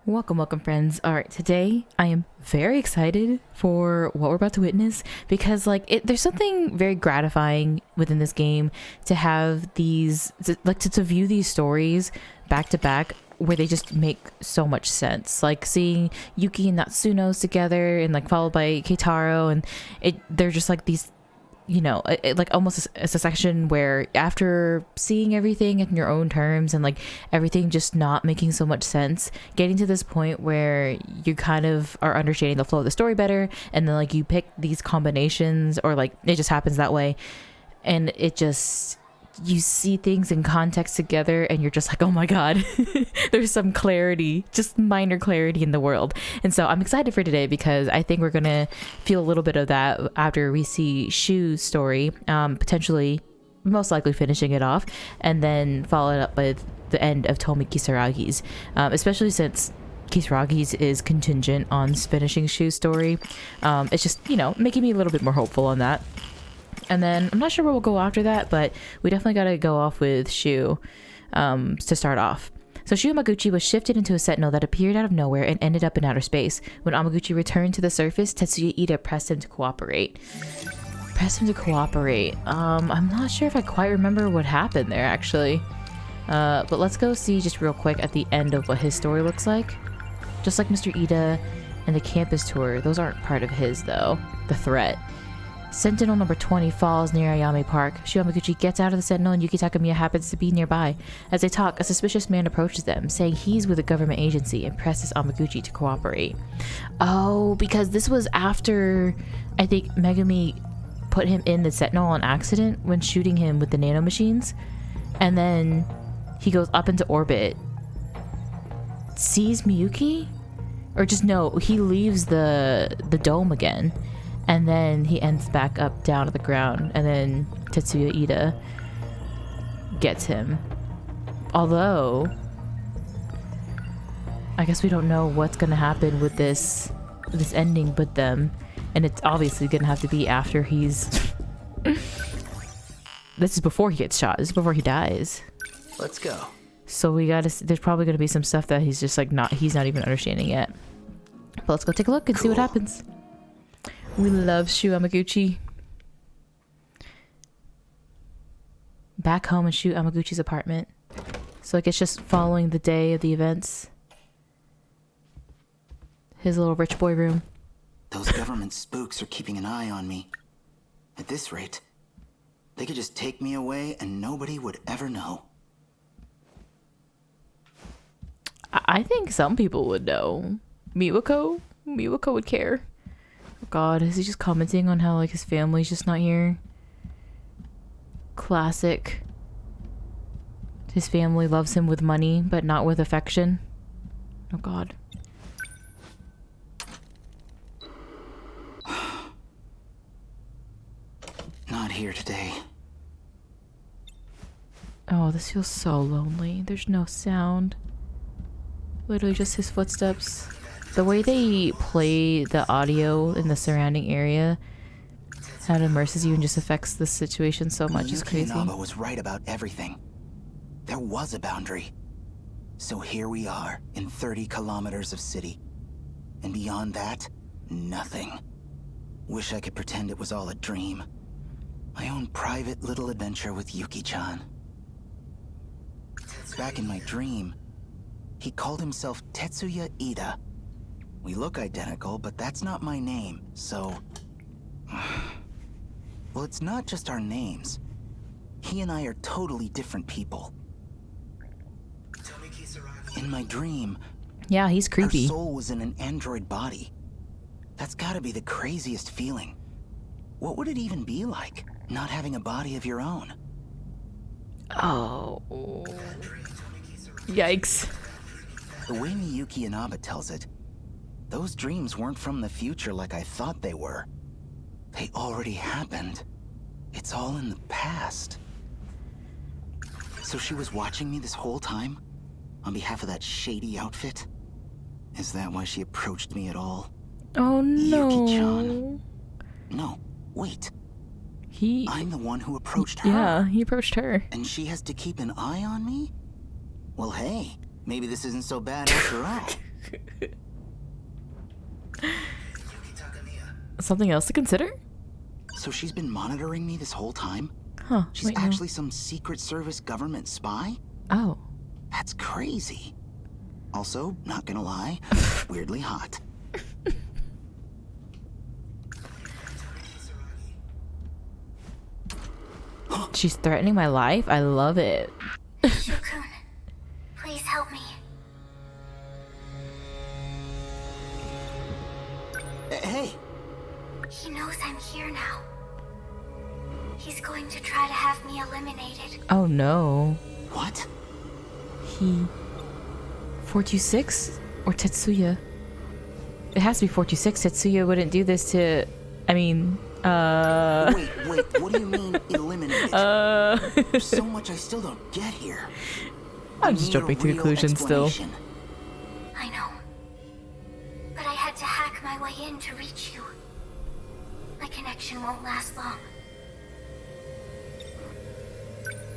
Welcome, friends. All right, today I am very excited for what we're about to witness because, there's something very gratifying within this game to have these, to view these stories back to back where they just make so much sense. Like seeing Yuki and Natsuno's together and followed by Keitaro, and they're just like these, almost it's a section where after seeing everything in your own terms and everything just not making so much sense, getting to this point where you kind of are understanding the flow of the story better, and then you pick these combinations, or it just happens that way, and it just, you see things in context together and you're just like, oh my god, there's some clarity, just minor clarity in the world. And so I'm excited for today because I think we're gonna feel a little bit of that after we see Shu's story, potentially most likely finishing it off, and then follow it up with the end of Tomi Kisaragi's, especially since Kisaragi's is contingent on finishing Shu's story. It's just, making me a little bit more hopeful on that. And then I'm not sure where we'll go after that, but we definitely got to go off with Shu to start off. So Shu Amaguchi was shifted into a sentinel that appeared out of nowhere and ended up in outer space. When Amaguchi returned to the surface, Tetsuya Ida pressed him to cooperate. I'm not sure if I quite remember what happened there, actually. But let's go see just real quick at the end of what his story looks like. Just like Mr. Ida and the campus tour, those aren't part of his, though. The threat. Sentinel number 20 falls near Ayame Park. Shu Amaguchi gets out of the Sentinel and Yuki Takamiya happens to be nearby. As they talk, a suspicious man approaches them, saying he's with a government agency, and presses Amaguchi to cooperate. Oh, because this was after, I think, Megumi put him in the Sentinel on accident when shooting him with the nanomachines. And then he goes up into orbit, sees Miyuki? Or just no, he leaves the dome again. And then he ends back up down to the ground, and then Tetsuya Ida gets him. Although, I guess we don't know what's gonna happen with this ending with them, and it's obviously gonna have to be after he's. This is before he gets shot. This is before he dies. Let's go. So we gotta. There's probably gonna be some stuff that he's just he's not even understanding yet. But let's go take a look and see what happens. We love Shu Amaguchi. Back home in Shu Amaguchi's apartment. So it's just following the day of the events. His little rich boy room. Those government spooks are keeping an eye on me. At this rate, they could just take me away and nobody would ever know. I think some people would know. Miwako would care. God, is he just commenting on how his family's just not here? Classic. His family loves him with money, but not with affection. Oh God. Not here today. Oh, this feels so lonely. There's no sound. Literally just his footsteps. The way they play the audio in the surrounding area, how it immerses you and just affects the situation so much is crazy. Yuki was right about everything. There was a boundary. So here we are, in 30 kilometers of city. And beyond that, nothing. Wish I could pretend it was all a dream. My own private little adventure with Yuki-chan. Back in my dream, he called himself Tetsuya Ida. We look identical, but that's not my name, so... Well, it's not just our names. He and I are totally different people. In my dream... Yeah, he's creepy. Our soul was in an android body. That's gotta be the craziest feeling. What would it even be like, not having a body of your own? Oh. Yikes. The way Miyuki Inaba tells it, those dreams weren't from the future like I thought they were. They already happened. It's all in the past. So she was watching me this whole time? On behalf of that shady outfit? Is that why she approached me at all? Oh no. Yuki-chan. No, wait. I'm the one who approached her. Yeah, he approached her. And she has to keep an eye on me? Well, hey, maybe this isn't so bad after all. Something else to consider? So she's been monitoring me this whole time? Huh. She's wait, no. actually some Secret Service government spy? Oh. That's crazy. Also, not gonna lie, weirdly hot. She's threatening my life? I love it. Shukun, please help me. Hey! He knows I'm here now. He's going to try to have me eliminated. Oh no. What? He... 426? Or Tetsuya? It has to be 426. Tetsuya wouldn't do this to... I mean... Wait, what do you mean, eliminated? There's so much I still don't get here. I'm just jumping to conclusions still. I know. But I had to hack my way in to reach you. My connection won't last long.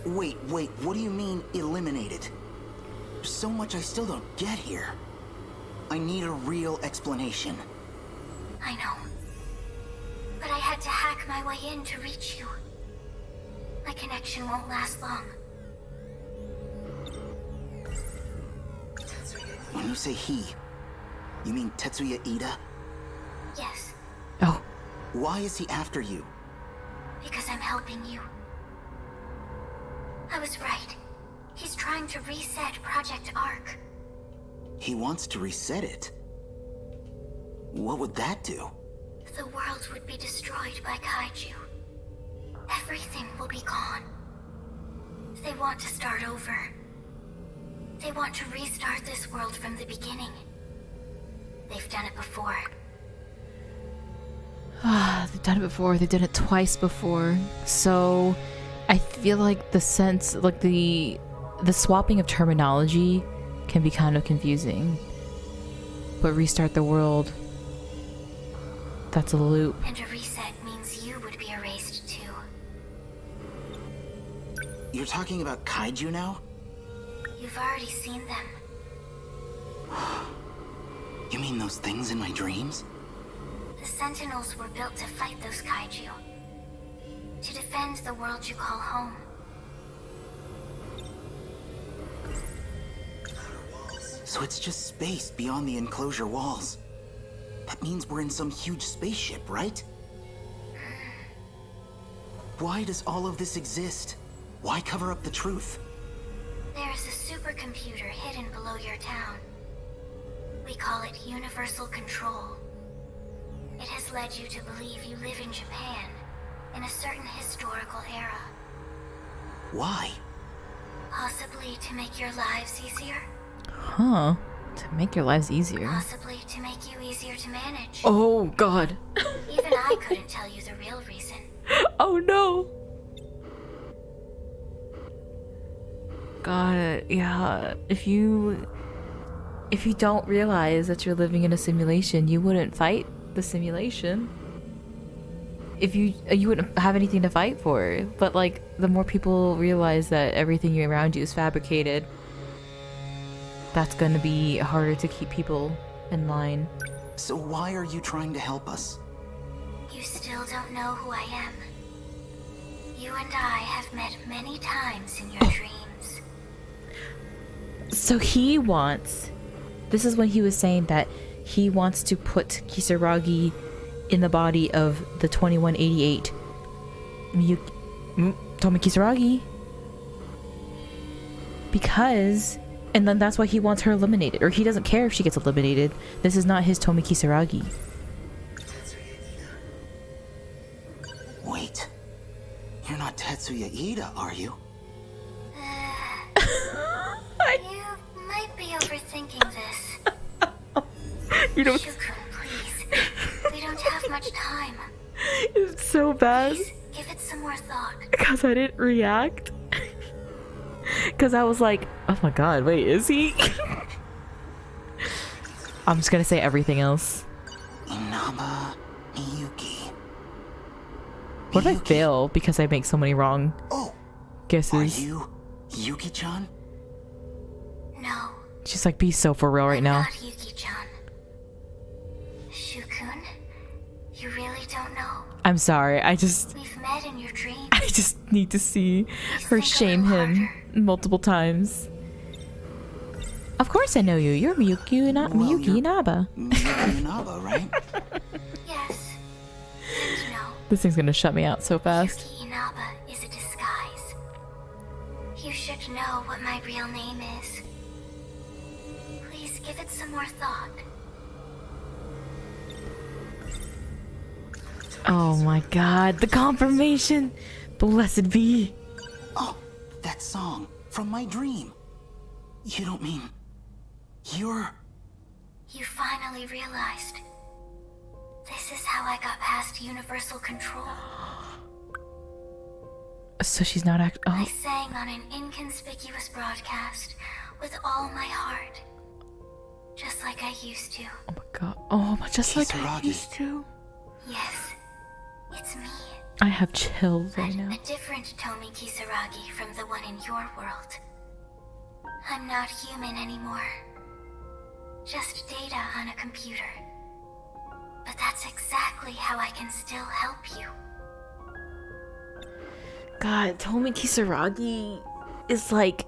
Wait, what do you mean, eliminated? There's so much I still don't get here. I need a real explanation. I know. But I had to hack my way in to reach you. My connection won't last long. When you say he, you mean Tetsuya Ida? Yes, Oh. Why is he after you? because I'm helping you. I was right. He's trying to reset Project Ark. He wants to reset it. What would that do? The world would be destroyed by kaiju. Everything will be gone. They want to start over. They want to restart this world from the beginning. They've done it before. They've done it before. They've done it twice before. So I feel like the sense, like the swapping of terminology can be kind of confusing. But restart the world, that's a loop. And a reset means you would be erased too. You're talking about kaiju now? You've already seen them. You mean those things in my dreams? The Sentinels were built to fight those kaiju. To defend the world you call home. So it's just space beyond the enclosure walls. That means we're in some huge spaceship, right? Why does all of this exist? Why cover up the truth? There is a supercomputer hidden below your town. We call it Universal Control. It has led you to believe you live in Japan, in a certain historical era. Why? Possibly to make your lives easier. Huh. To make your lives easier. Possibly to make you easier to manage. Oh, God. Even I couldn't tell you the real reason. Oh, no. God, yeah. If you don't realize that you're living in a simulation, you wouldn't fight the simulation. If you wouldn't have anything to fight for. But like, the more people realize that everything around you is fabricated, that's gonna be harder to keep people in line. So why are you trying to help us? You still don't know who I am. You and I have met many times in your dreams. So he wants... This is when he was saying that he wants to put Kisaragi in the body of the 2188 Tomi Kisaragi. Because... And then that's why he wants her eliminated. Or he doesn't care if she gets eliminated. This is not his Tomi Kisaragi. Wait. You're not Tetsuya Ida, are you? You might be overthinking this. You don't... Shukun, please. We don't have much time. It's so bad. Please, give it some more thought. Because I didn't react. Because I was like, oh my god, wait, is he? I'm just gonna say everything else. Inaba Miyuki. What if I Miyuki. fail because I make so many wrong Oh, guesses? are you Yuki-chan? No. She's like, be so for real right now. Not Yuki-chan. You really don't know? I'm sorry. We've met in your dreams. I just need to see her think a shame little him harder. multiple times. Of course I know you. You're Miyuki you're- Inaba. Miyuki Inaba, right? Yes. And no, This thing's gonna shut me out so fast. Yuki Inaba is a disguise. You should know what my real name is. Please give it some more thought. Oh my god, the confirmation! Blessed be. Oh, that song from my dream. You don't mean you're... You finally realized. This is how I got past universal control. So she's not I oh, sang on an inconspicuous broadcast with all my heart. Just like I used to. oh my god. Oh, just like I Kisaragi. used to. Yes, it's me. I have chills But right now. a different Tomi Kisaragi from the one in your world. I'm not human anymore. Just data on a computer. But that's exactly how I can still help you. God, Tomi Kisaragi is like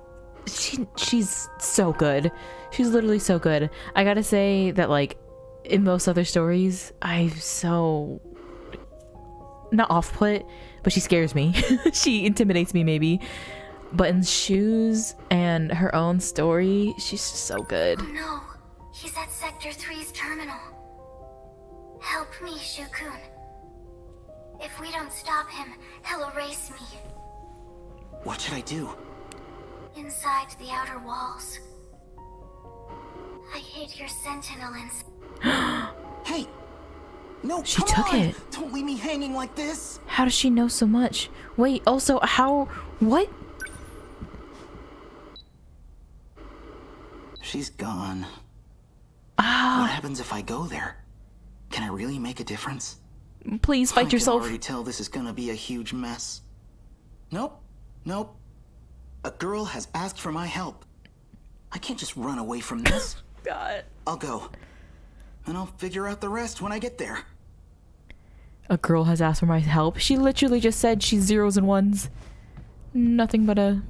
she's so good. She's literally so good. I gotta say that like in most other stories, I'm so not off-put, but she scares me. She intimidates me maybe. But in Shoes and her own story, she's just so good. Oh no, he's at Sector 3's terminal. Help me, Shukun. If we don't stop him, he'll erase me. What should I do? Inside the outer walls. I hid your sentinel ins. Hey! No, She come took on! it. Don't leave me hanging like this! How does she know so much? Wait, also how what? She's gone. Ah, What happens if I go there? Can I really make a difference? please I fight can yourself. already tell this is gonna be a huge mess. Nope. Nope. A girl has asked for my help. I can't just run away from this. God. I'll go. And I'll figure out the rest when I get there. A girl has asked for my help. She literally just said she's zeros and ones. Nothing but a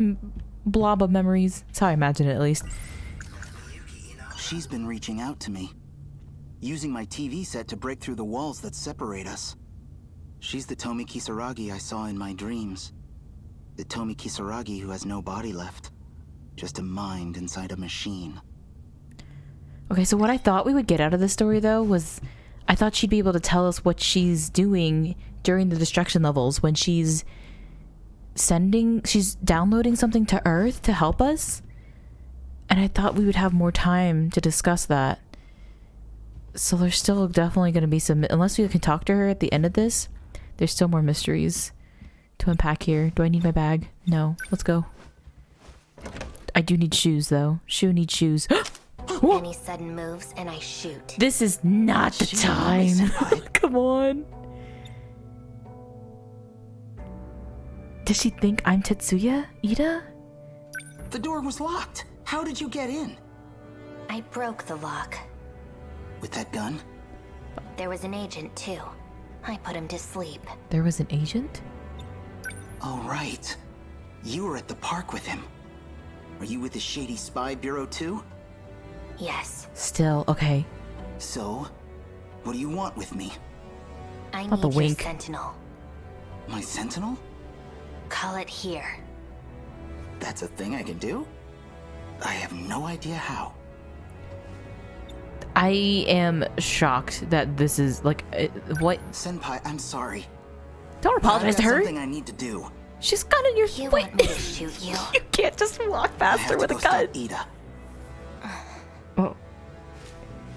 blob of memories. That's how I imagine it, at least. She's been reaching out to me, using my TV set to break through the walls that separate us. She's the Tomi Kisaragi I saw in my dreams. The Tomi Kisaragi who has no body left. Just a mind inside a machine. Okay, so what I thought we would get out of this story, though, was I thought she'd be able to tell us what she's doing during the destruction levels when she's downloading something to Earth to help us. And I thought we would have more time to discuss that. So there's still definitely going to be some, unless we can talk to her at the end of this, there's still more mysteries to unpack here. Do I need my bag? No. Let's go. I do need shoes, though. Shu needs shoes. Any sudden moves and I shoot. This is not the Shoot, time. senpai. Come on. Does she think I'm Tetsuya? Ida? The door was locked. How did you get in? I broke the lock. With that gun? There was an agent too. I put him to sleep. There was an agent? Oh, right. You were at the park with him. Are you with the shady spy bureau too? Yes, Still, okay. So, what do you want with me? I Not need the your wink. sentinel. My sentinel? Call it here. That's a thing I can do? I have no idea how. I am shocked that this is like, what? Senpai, I'm sorry. Don't apologize to I've got her. something I need to do. She's got in your You wait. want me to shoot you? You can't just walk I past have her to with a go stop gun. Ida. Oh.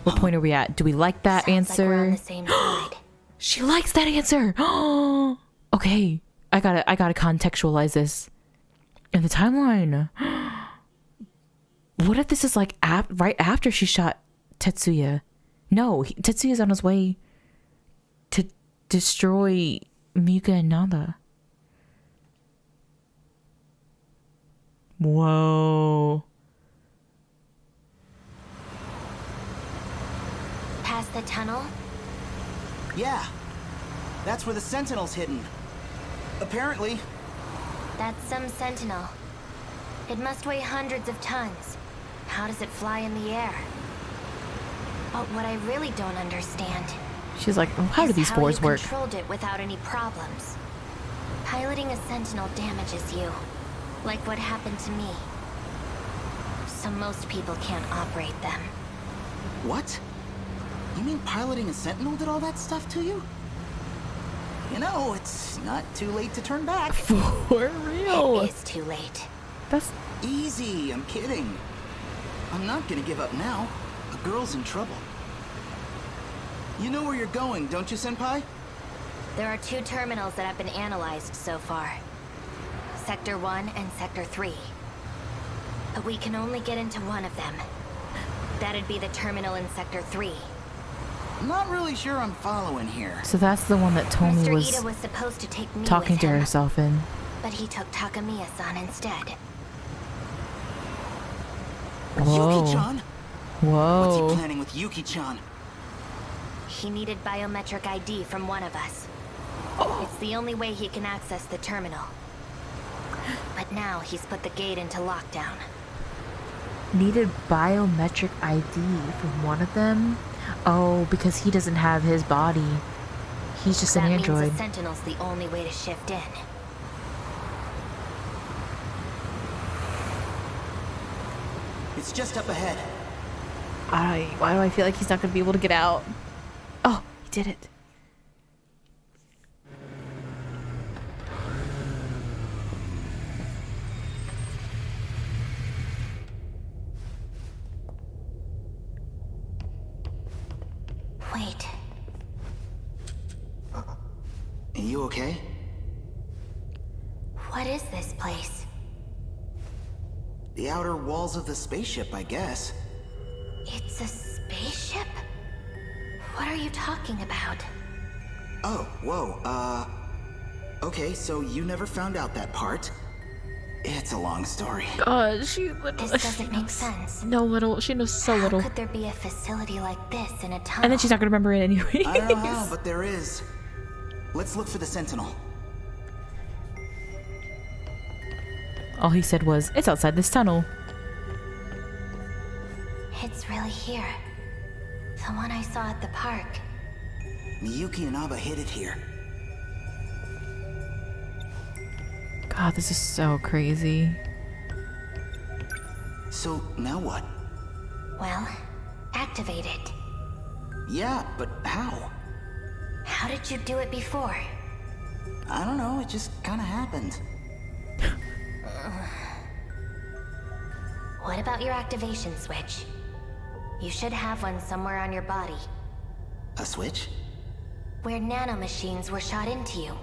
What point are we at? Do we like that Sounds like we're on answer? the same side. She likes that answer. Okay, I gotta contextualize this in the timeline. What if this is like right after she shot Tetsuya? No, Tetsuya's on his way to destroy Miyuki and Naba. Whoa. Past the tunnel? Yeah, That's where the Sentinel's hidden. Apparently. That's some Sentinel. It must weigh hundreds of tons. How does it fly in the air? But what I really don't understand She's like, oh, how do these fours how you work? controlled it without any problems. Piloting a Sentinel damages you, like what happened to me. So most people can't operate them. What? You mean piloting a Sentinel did all that stuff to you? You know, it's not too late to turn back. For real? It is too late. That's Easy, I'm kidding. I'm not gonna give up now. The girl's in trouble. You know where you're going, don't you, Senpai? There are 2 terminals that have been analyzed so far. Sector 1 and Sector 3. But we can only get into one of them. That'd be the terminal in Sector 3. I'm not really sure I'm following here. so that's the one that Tomi Mr. was Ida was supposed to take me talking with to him, herself in. but he took Takamiya-san instead. Whoa. Yuki-chan? What's he Whoa. planning with Yuki-chan? He needed biometric ID from one of us. It's the only way he can access the terminal. But now he's put the gate into lockdown. Needed biometric ID from one of them? Oh, because he doesn't have his body. He's just an That android. means the Sentinel's the only way to shift in. It's just up ahead. Why do I feel like he's not going to be able to get out? Oh, he did it. Wait, Are you okay? what is this place? The outer walls of the spaceship, I guess. It's a spaceship? What are you talking about? Oh, whoa, okay, so you never found out that part. It's a long story. God, This doesn't make sense. She knows so How little. could there be a facility like this in a tunnel? And then she's not going to remember it anyway. I don't know how, but there is. Let's look for the Sentinel. All he said was, it's outside this tunnel. It's really here. The one I saw at the park. Miyuki and Aba hid it here. God, this is so crazy. So, now what? Well, activate it. Yeah, but how? How did you do it before? I don't know, it just kinda happened. What about your activation switch? You should have one somewhere on your body. A switch? Where nanomachines were shot into you.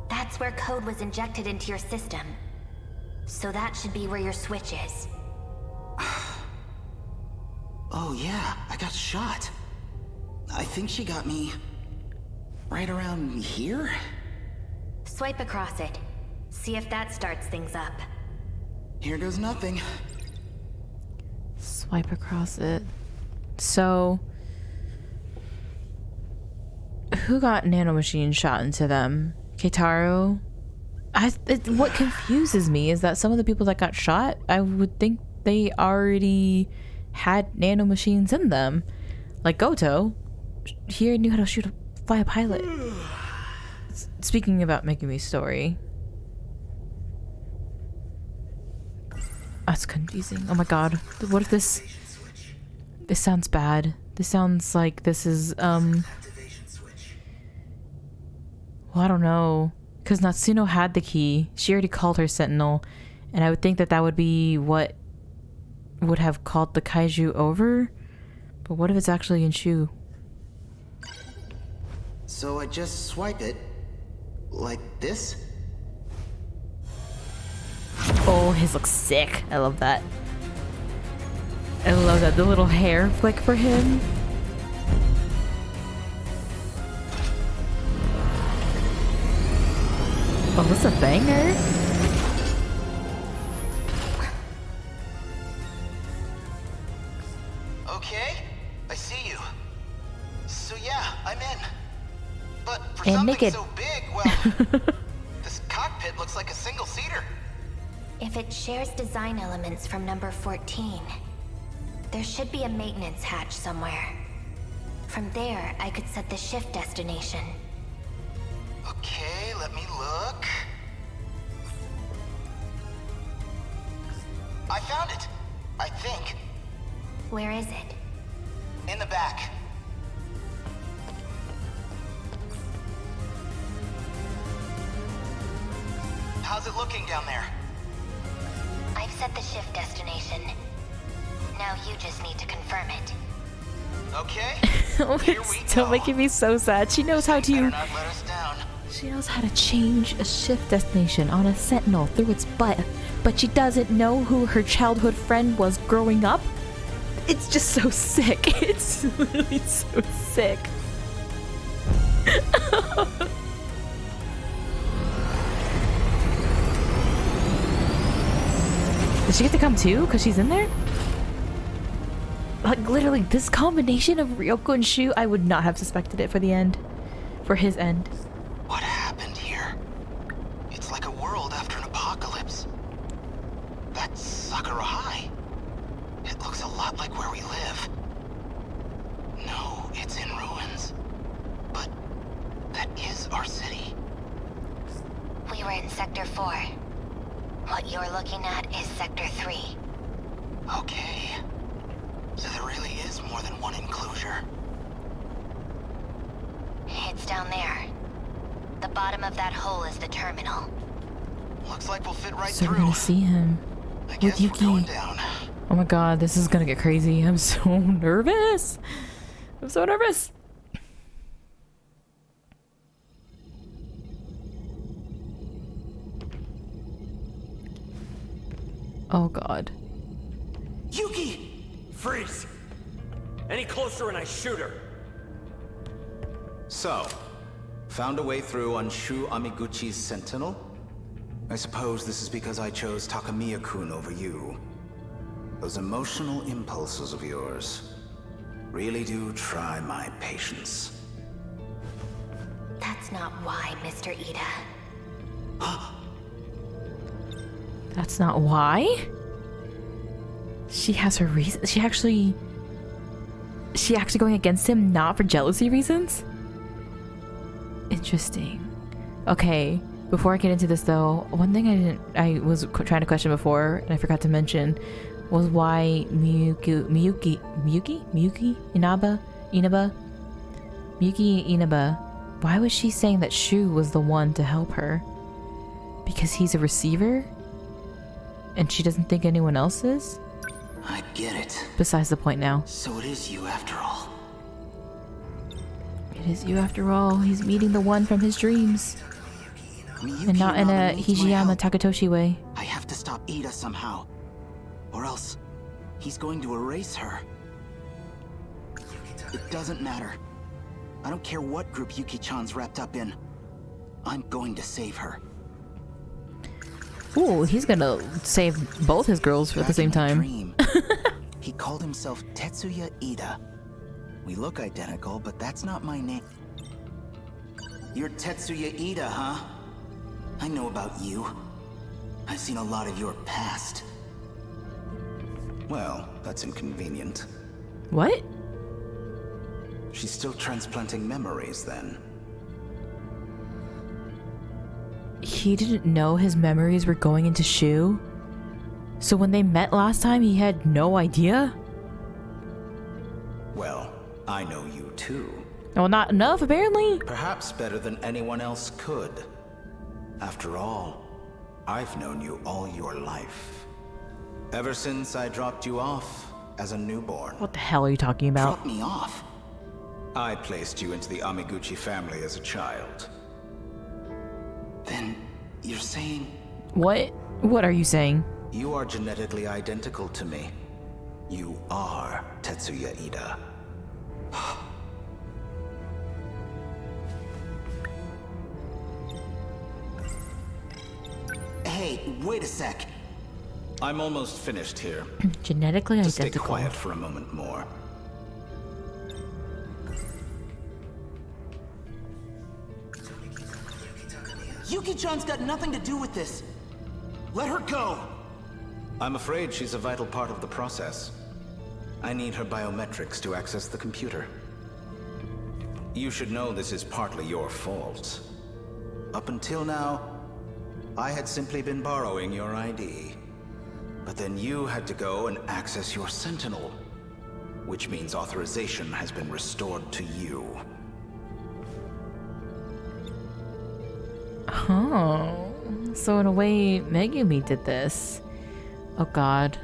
That's where code was injected into your system. So that should be where your switch is. Oh yeah, I got shot. I think she got me... right around here? Swipe across it. See if that starts things up. Here goes nothing. Swipe across it. So, who got nanomachine shot into them? Keitaro? What confuses me is that some of the people that got shot, I would think they already had nanomachines in them. Like Goto, he knew how to fly a pilot. Speaking about making me story. That's confusing. Oh my god. What if this sounds bad. This sounds like this is, well, I don't know. Because Natsuno had the key. She already called her Sentinel. And I would think that that would be what would have called the kaiju over. But what if it's actually in Shu? So I just swipe it... like this? Oh, his looks sick. I love that. I love that. The little hair flick for him. Oh, this is a banger. Okay, I see you. So yeah, I'm in. But for And something naked. so big, well, this cockpit looks like a single-seater. If it shares design elements from number 14, there should be a maintenance hatch somewhere. From there, I could set the shift destination. Okay, let me look. I found it, I think. Where is it? In the back. How's it looking down there? I've set the shift destination. Now you just need to confirm it. Okay. Oh, Here it's we still go. making me so sad. She knows how Better to. not let us down. She knows how to change a shift destination on a Sentinel through its butt, but she doesn't know who her childhood friend was growing up. It's just so sick. It's literally so sick. Does she get to come too? Because she's in there? Like, literally, this combination of Ryoko and Shu, I would not have suspected it for the end. For his end. What happened here? It's like a world after an apocalypse. That's Sakura High. It looks a lot like where we live. No, it's in ruins. But that is our city. We were in Sector 4. What you're looking at is Sector 3. Okay. So there really is more than one enclosure. It's down there. The bottom of that hole is the terminal. Looks like we'll fit right So through. we're gonna see him I with guess we're going Yuki. down. Oh my god, this is gonna get crazy. I'm so nervous. I'm so nervous. Oh god. Yuki! Freeze! Any closer and I shoot her. So, found a way through on Shu Amiguchi's Sentinel? I suppose this is because I chose Takamiya-kun over you. Those emotional impulses of yours really do try my patience. That's not why, Mr. Ida. That's not why? She has her reason. She actually going against him not for jealousy reasons? Interesting. Okay, before I get into this though, one thing I was trying to question before and I forgot to mention was why Miyuki Inaba, why was she saying that Shu was the one to help her? Because he's a receiver? And she doesn't think anyone else is? I get it. Besides the point now. So it is you after all. It is you after all. He's meeting the one from his dreams. Miyuki And not in a Inaba needs my Hijiyama help. Takatoshi way. I have to stop Ida somehow. Or else, he's going to erase her. It doesn't matter. I don't care what group Yuki-chan's wrapped up in. I'm going to save her. Ooh, he's gonna save both his girls at the Back same in my time. dream, he called himself Tetsuya Ida. We look identical, but that's not my name. You're Tetsuya Ida, huh? I know about you. I've seen a lot of your past. Well, that's inconvenient. What? She's still transplanting memories, then. He didn't know his memories were going into Shu? So when they met last time, he had no idea? Well, I know you too. Well, not enough, apparently. Perhaps better than anyone else could. After all, I've known you all your life. Ever since I dropped you off as a newborn. What the hell are you talking about? Drop me off? I placed you into the Amiguchi family as a child. Then you're saying What? What are you saying? you are genetically identical to me. You are Tetsuya Ida. Hey, wait a sec. I'm almost finished here. Genetically Just stay identical. quiet for a moment more. Yuki-chan's got nothing to do with this. Let her go. I'm afraid she's a vital part of the process. I need her biometrics to access the computer. You should know this is partly your fault. Up until now, I had simply been borrowing your ID. But then you had to go and access your Sentinel, which means authorization has been restored to you. Oh, so in a way, Megumi did this. Oh god,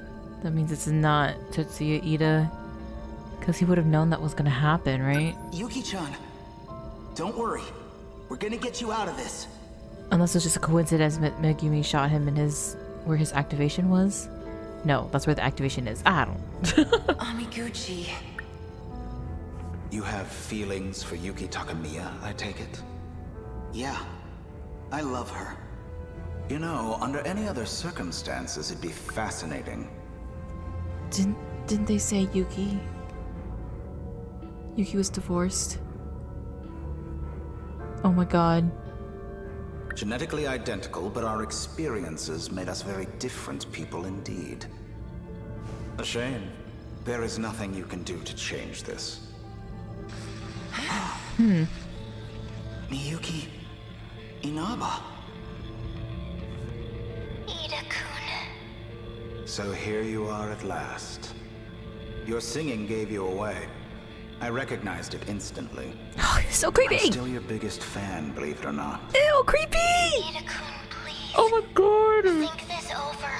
that means it's not Tetsuya Ida, because he would have known that was gonna happen, right? Yuki-chan, don't worry. We're gonna get you out of this. Unless it's just a coincidence that Megumi shot him in where his activation was. No, that's where the activation is. I don't. Amiguchi. You have feelings for Yuki Takamiya, I take it? Yeah, I love her. You know, under any other circumstances, it'd be fascinating. Didn't they say Yuki was divorced? Oh my god. Genetically identical, but our experiences made us very different people indeed. A shame. There is nothing you can do to change this. Miyuki Inaba. Ida-kun. So here you are at last. Your singing gave you away. I recognized it instantly. Oh, so I'm creepy! still your biggest fan, believe it or not. Ew, creepy! Ida-kun, please. Oh my god! Think this over.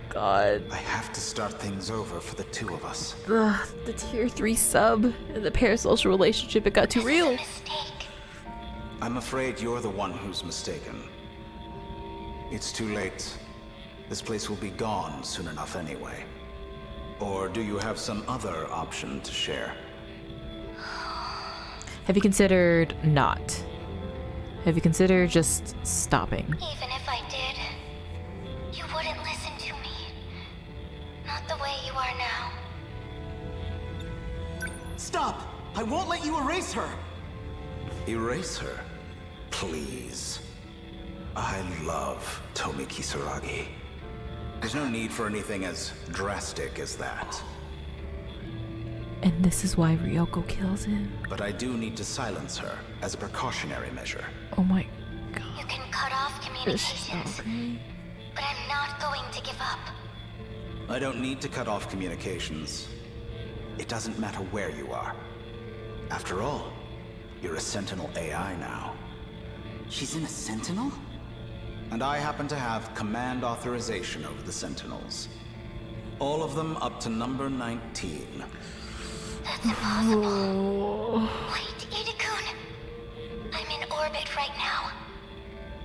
God. I have to start things over for the two of us. Ugh, the tier 3 sub and the parasocial relationship, it got too real. Mistake. I'm afraid you're the one who's mistaken. It's too late. This place will be gone soon enough anyway. Or do you have some other option to share? Have you considered not? Have you considered just stopping? Even if I did, you wouldn't listen to me. Not the way you are now. Stop! I won't let you erase her! Erase her? Please. I love Tomi Kisaragi. There's no need for anything as drastic as that. And this is why Ryoko kills him. But I do need to silence her as a precautionary measure. Oh my god. You can cut off This is communications, okay. but I'm not going to give up. I don't need to cut off communications. It doesn't matter where you are. After all, you're a Sentinel AI now. She's in a Sentinel? And I happen to have command authorization over the Sentinels. All of them up to number 19. That's impossible. Wait, Ida-kun. I'm in orbit right now.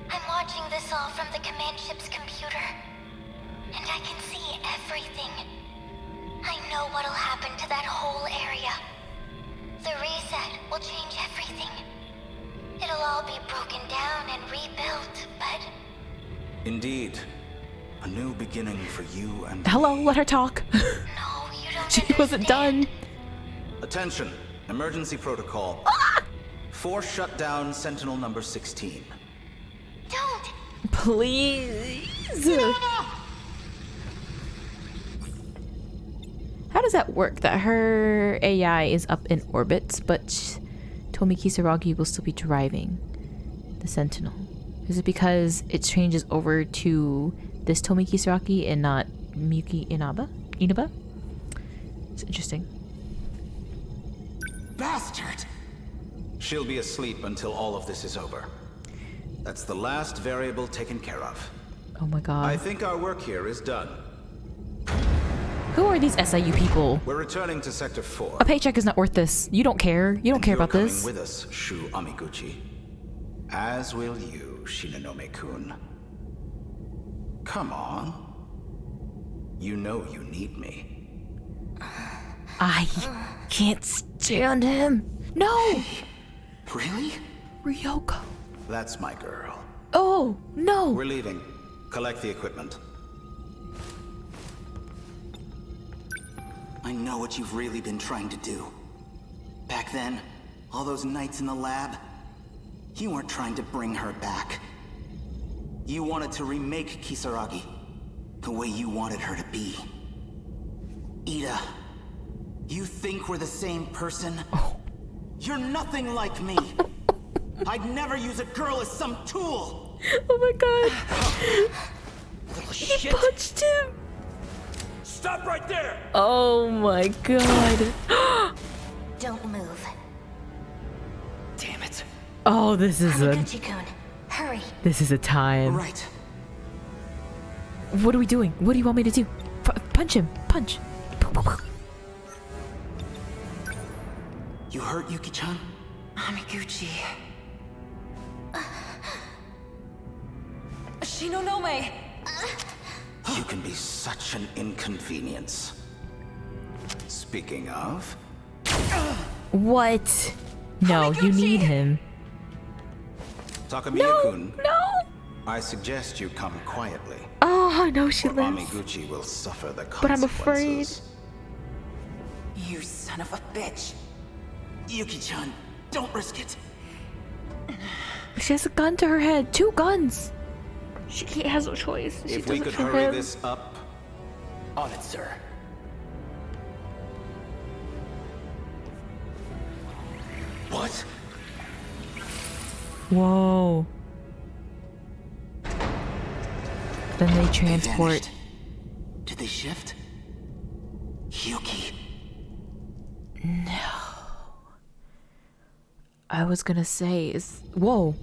I'm watching this all from the command ship's computer. And I can see everything. I know what'll happen to that whole area. The reset will change everything. It'll all be broken down and rebuilt, but... Indeed. A new beginning for you and Hello, me. let her talk. No, you don't She wasn't done. Attention. Emergency protocol. Force shut down Sentinel number 16. Don't! Please. How does that work? That her AI is up in orbit, but Tomi Kisaragi will still be driving the Sentinel. Is it because it changes over to this Tomi Kisaragi and not Miyuki Inaba? It's interesting. Bastard! She'll be asleep until all of this is over. That's the last variable taken care of. Oh my god. I think our work here is done. Who are these SIU people? We're returning to Sector 4. A paycheck is not worth this. You don't care. You don't care about You're this. coming with us, Shu Amiguchi. As will you, Shinonome-kun. Come on. You know you need me. I can't stand him. No! Really? Ryoko. That's my girl. Oh, no! We're leaving. Collect the equipment. I know what you've really been trying to do. Back then, all those nights in the lab, you weren't trying to bring her back. You wanted to remake Kisaragi the way you wanted her to be. Ida, you think we're the same person? You're nothing like me. I'd never use a girl as some tool. Oh my god. He punched him. Stop right there! Oh my god. Don't move. Damn it. Oh, this is a Hamaguchi-kun, hurry. this is a time. Right. What are we doing? What do you want me to do? Punch him. Punch. You hurt Yuki-chan? Hamaguchi. Shinonome! You can be such an inconvenience. Speaking of, What? No, you need him. Takamiya-kun, No. I suggest you come quietly. Oh, I know she Or lives. Amiguchi will suffer the consequences. But I'm afraid. You son of a bitch. Yuki-chan, don't risk it. She has a gun to her head. 2 guns. She has no choice. She If we does could it for hurry him. this up. On it, sir. What? Whoa. Then they transport. Vanished. Did they shift? Yuki. I was gonna say is whoa.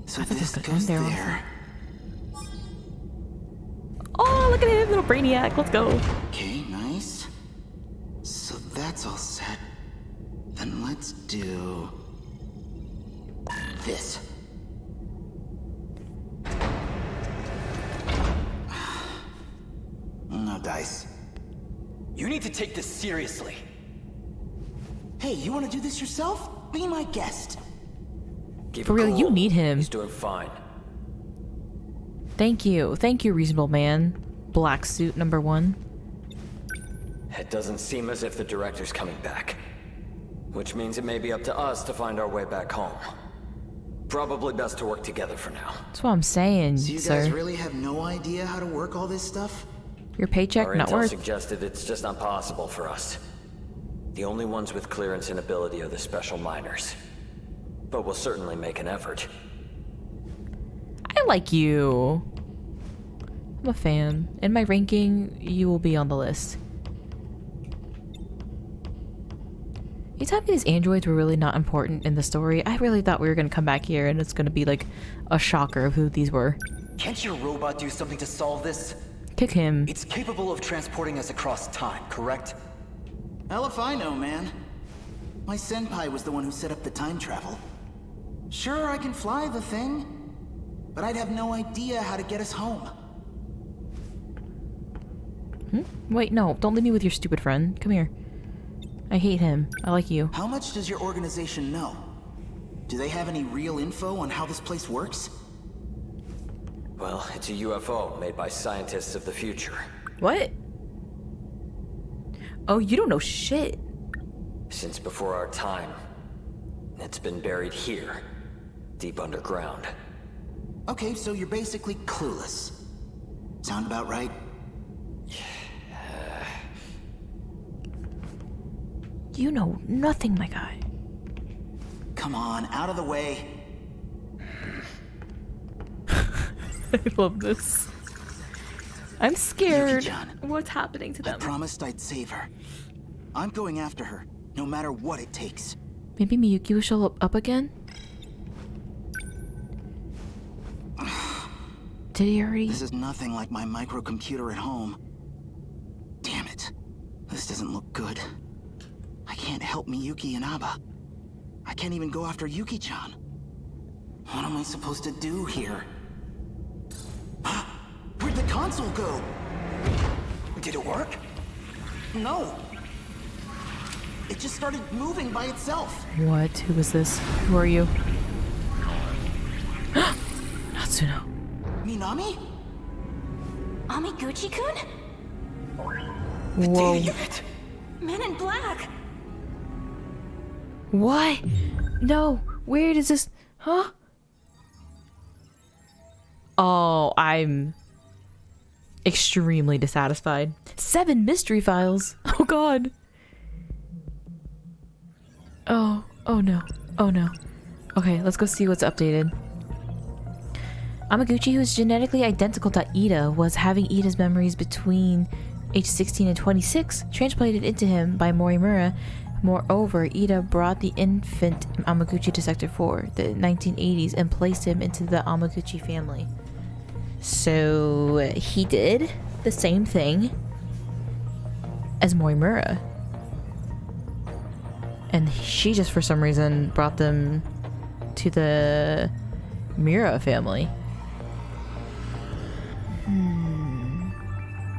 So I thought this this was goes there there. Oh, look at him, little brainiac. Let's go. Okay, nice. So that's all set. Then let's do this. No dice. You need to take this seriously. Hey, you want to do this yourself? Be my guest. Keep For it real, you cool. need him. He's doing fine. Thank you, reasonable man. Black suit number 1. It doesn't seem as if the director's coming back. Which means it may be up to us to find our way back home. Probably best to work together for now. That's what I'm saying, So you sir. guys really have no idea how to work all this stuff? Your paycheck Our not intel worth. suggested it's just not possible for us. The only ones with clearance and ability are the special miners. But we'll certainly make an effort. I like you. I'm a fan. In my ranking, you will be on the list. You told me these androids were really not important in the story. I really thought we were gonna come back here and it's gonna be like a shocker of who these were. Can't your robot do something to solve this? Kick him. It's capable of transporting us across time, correct? Hell if I know, man. My senpai was the one who set up the time travel. Sure, I can fly the thing, but I'd have no idea how to get us home. Wait, no, don't leave me with your stupid friend. Come here. I hate him. I like you. How much does your organization know? Do they have any real info on how this place works? Well, it's a UFO made by scientists of the future. What? Oh, you don't know shit. Since before our time. It's been buried here, deep underground. Okay, so you're basically clueless. Sound about right? You know nothing, my guy. Come on, out of the way. I love this. I'm scared. Yuki-chan. What's happening to I them? promised I'd save her. I'm going after her, no matter what it takes. Maybe Miyuki will show up again? Did he already? This is nothing like my microcomputer at home. Damn it. This doesn't look good. I can't help Miyuki and Abba. I can't even go after Yuki-chan. What am I supposed to do here? Where'd the console go? Did it work? No. It just started moving by itself. What? Who is this? Who are you? Natsuno. Minami? Amiguchi-kun? Whoa. Unit. Men in Black! What? No. Where does this? Huh? Oh, I'm extremely dissatisfied. 7 mystery files. Oh god. Oh no. Oh no. Okay, let's go see what's updated. Amaguchi, who is genetically identical to Ida, was having Ida's memories between age 16 and 26 transplanted into him by Morimura. Moreover, Ida brought the infant Amaguchi to Sector 4, the 1980s, and placed him into the Amaguchi family. So he did the same thing as Morimura. And she just, for some reason, brought them to the Mira family.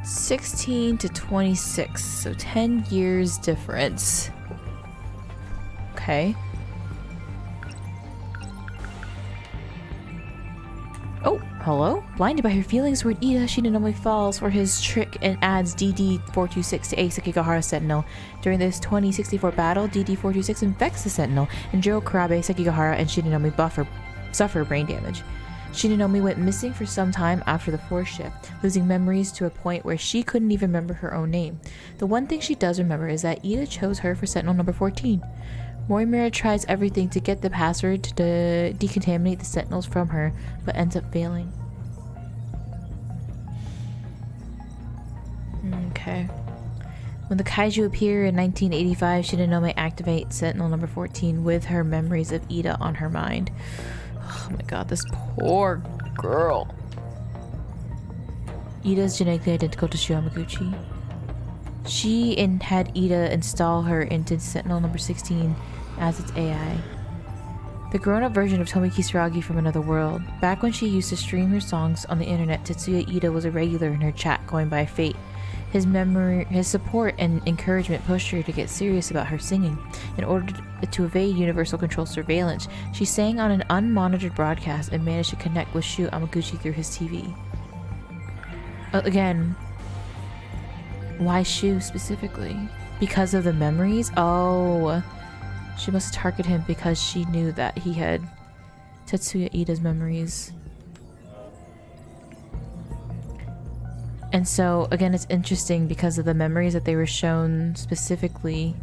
16 to 26, so 10 years difference. Okay. Oh, hello? Blinded by her feelings toward Ida, Shinonome falls for his trick and adds DD-426 to Ace Sekigahara Sentinel. During this 2064 battle, DD-426 infects the Sentinel, and Jiro Kurabe, Sekigahara, and Shinonome suffer brain damage. Shinonome went missing for some time after the force shift, losing memories to a point where she couldn't even remember her own name. The one thing she does remember is that Ida chose her for Sentinel number 14. Morimura tries everything to get the password to decontaminate the Sentinels from her, but ends up failing. Okay. When the kaiju appear in 1985, Shinonome activates Sentinel number 14 with her memories of Ida on her mind. Oh my god, this poor girl. Ida is genetically identical to Shu Amaguchi. She had Ida install her into Sentinel number 16 as its AI. The grown-up version of Tomi Kisaragi from another world. Back when she used to stream her songs on the internet, Tetsuya Ida was a regular in her chat going by Fate. His support and encouragement pushed her to get serious about her singing. In order to evade Universal Control surveillance, she sang on an unmonitored broadcast and managed to connect with Shu Amaguchi through his TV. Again, why Shu specifically? Because of the memories? Oh, she must target him because she knew that he had Tetsuya Ida's memories. And so, again, it's interesting because of the memories that they were shown specifically.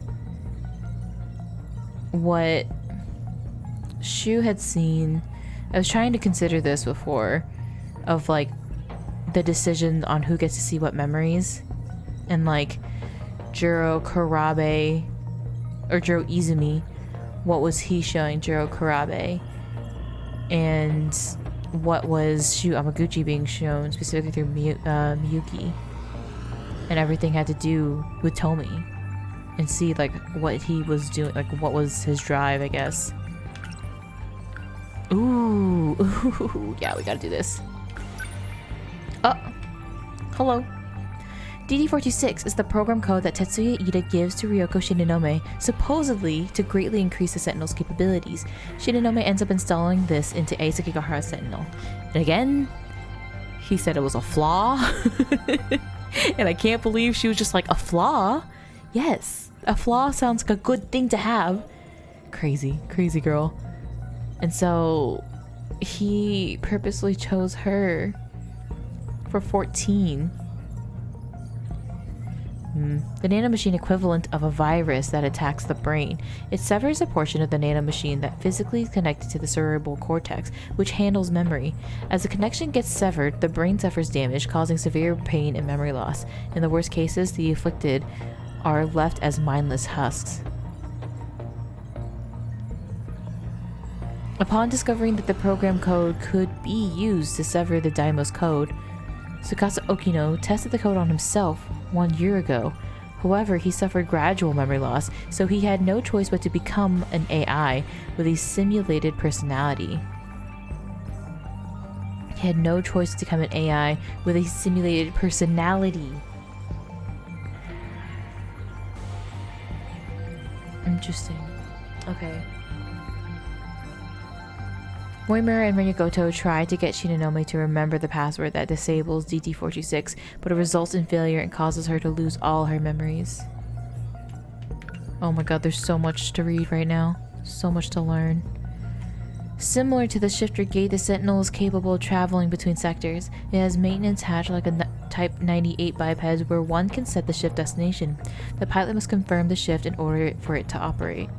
What Shu had seen, I was trying to consider this before, of like the decision on who gets to see what memories. And like Jiro Kurabe, or Jiro Izumi, what was he showing Jiro Kurabe? And what was Shu Amaguchi being shown specifically through Miyuki, and everything had to do with Tomi, and see like what he was doing, like what was his drive, I guess. Ooh, yeah, we gotta do this. Oh, hello. DD-426 is the program code that Tetsuya Ida gives to Ryoko Shinonome, supposedly to greatly increase the Sentinel's capabilities. Shinonome ends up installing this into a Sekigahara Sentinel. And again, he said it was a flaw. And I can't believe she was just like, a flaw? Yes, a flaw sounds like a good thing to have. Crazy, crazy girl. And so he purposely chose her for 14. The nanomachine equivalent of a virus that attacks the brain. It severs a portion of the nanomachine that physically is connected to the cerebral cortex, which handles memory. As the connection gets severed, the brain suffers damage, causing severe pain and memory loss. In the worst cases, the afflicted are left as mindless husks. Upon discovering that the program code could be used to sever the Daimos code, Tsukasa Okino tested the code on himself 1 year ago. However, he suffered gradual memory loss, so he had no choice but to become an AI with a simulated personality. He had no choice to become an AI with a simulated personality. Interesting. Okay. Moimura and Renyagoto try to get Shinonome to remember the password that disables DD-426, but it results in failure and causes her to lose all her memories. Oh my god, there's so much to read right now. So much to learn. Similar to the shifter gate, the Sentinel is capable of traveling between sectors. It has maintenance hatch like a Type 98 biped where one can set the shift destination. The pilot must confirm the shift in order for it to operate.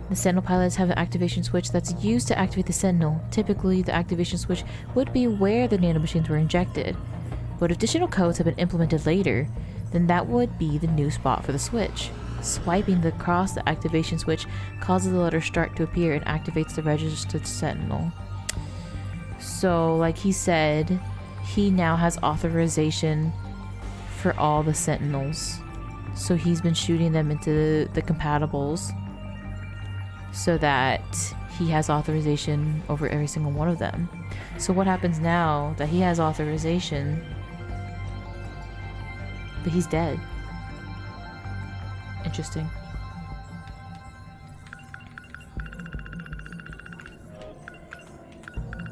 The Sentinel pilots have an activation switch that's used to activate the Sentinel. Typically, the activation switch would be where the nanomachines were injected. But if additional codes have been implemented later, then that would be the new spot for the switch. Swiping across the activation switch causes the letter START to appear and activates the registered Sentinel. So, like he said, he now has authorization for all the Sentinels. So he's been shooting them into the compatibles so that he has authorization over every single one of them. So what happens now that he has authorization, but he's dead? Interesting.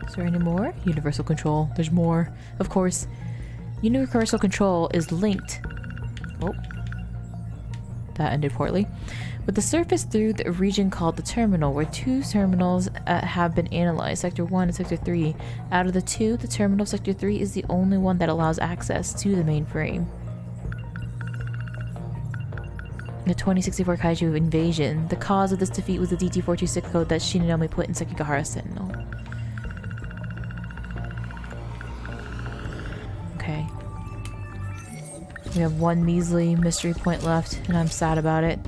Is there any more? Universal control. There's more. Of course. Universal control is linked. Oh. That ended poorly. With the surface through the region called the terminal, where two terminals have been analyzed, Sector 1 and Sector 3. Out of the two, the terminal of Sector 3 is the only one that allows access to the mainframe. The 2064 Kaiju invasion. The cause of this defeat was the DT-426 code that Shinigami put in Sekigahara's Sentinel. Okay. We have one measly mystery point left, and I'm sad about it.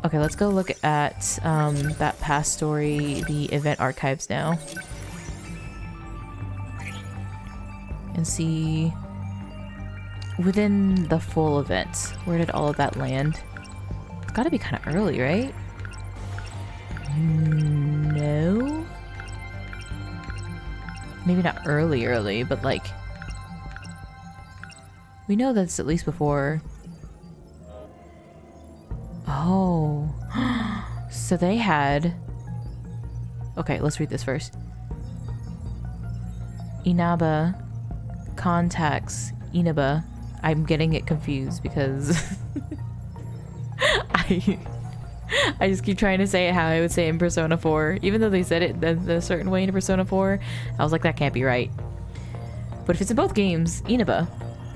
Okay, let's go look at that past story, the event archives now. And see... within the full event, where did all of that land? It's gotta be kind of early, right? No? Maybe not early, but like... we know that's at least before... oh. So they had... okay, let's read this first. Inaba contacts Inaba. I'm getting it confused because I just keep trying to say it how I would say it in Persona 4. Even though they said it a certain way in Persona 4, I was like, that can't be right. But if it's in both games, Inaba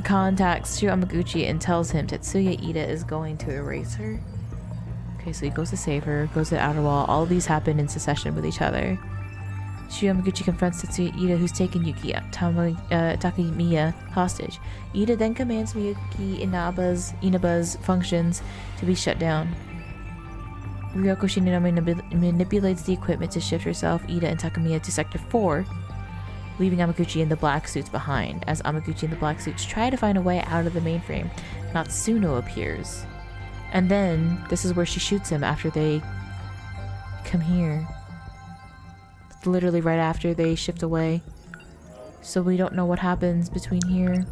contacts Shu Amaguchi and tells him Tetsuya Ida is going to erase her. Okay, so he goes to save her, goes to the outer wall. All of these happen in succession with each other. Shu Yamaguchi confronts Tetsuya Ida, who's taken Yuki Takemiya hostage. Ida then commands Miyuki Inaba's functions to be shut down. Ryoko Shinigami manipulates the equipment to shift herself, Ida, and Takemiya to Sector 4, leaving Amaguchi in the black suits behind. As Amaguchi and the black suits try to find a way out of the mainframe, Natsuno appears. And then, this is where she shoots him after they come here. Literally right after they shift away. So we don't know what happens between here.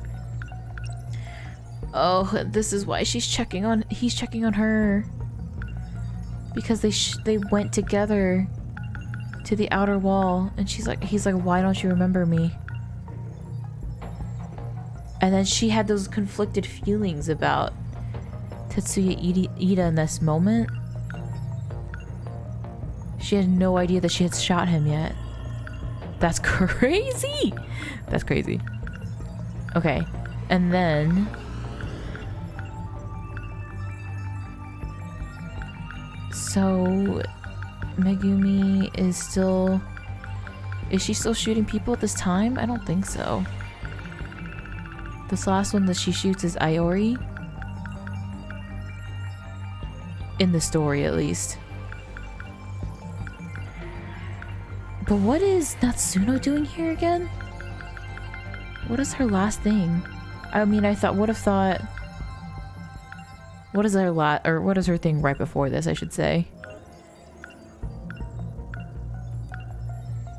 Oh, this is why he's checking on her. Because they went together to the outer wall, and he's like, why don't you remember me? And then she had those conflicted feelings about Tetsuya Ida in this moment. She had no idea that she had shot him yet. That's crazy! That's crazy. Okay, and then... so... Megumi is still... is she still shooting people at this time? I don't think so. This last one that she shoots is Iori. In the story, at least. But what is Natsuno doing here again? What is her last thing? I mean, would have thought... what is her thing right before this, I should say?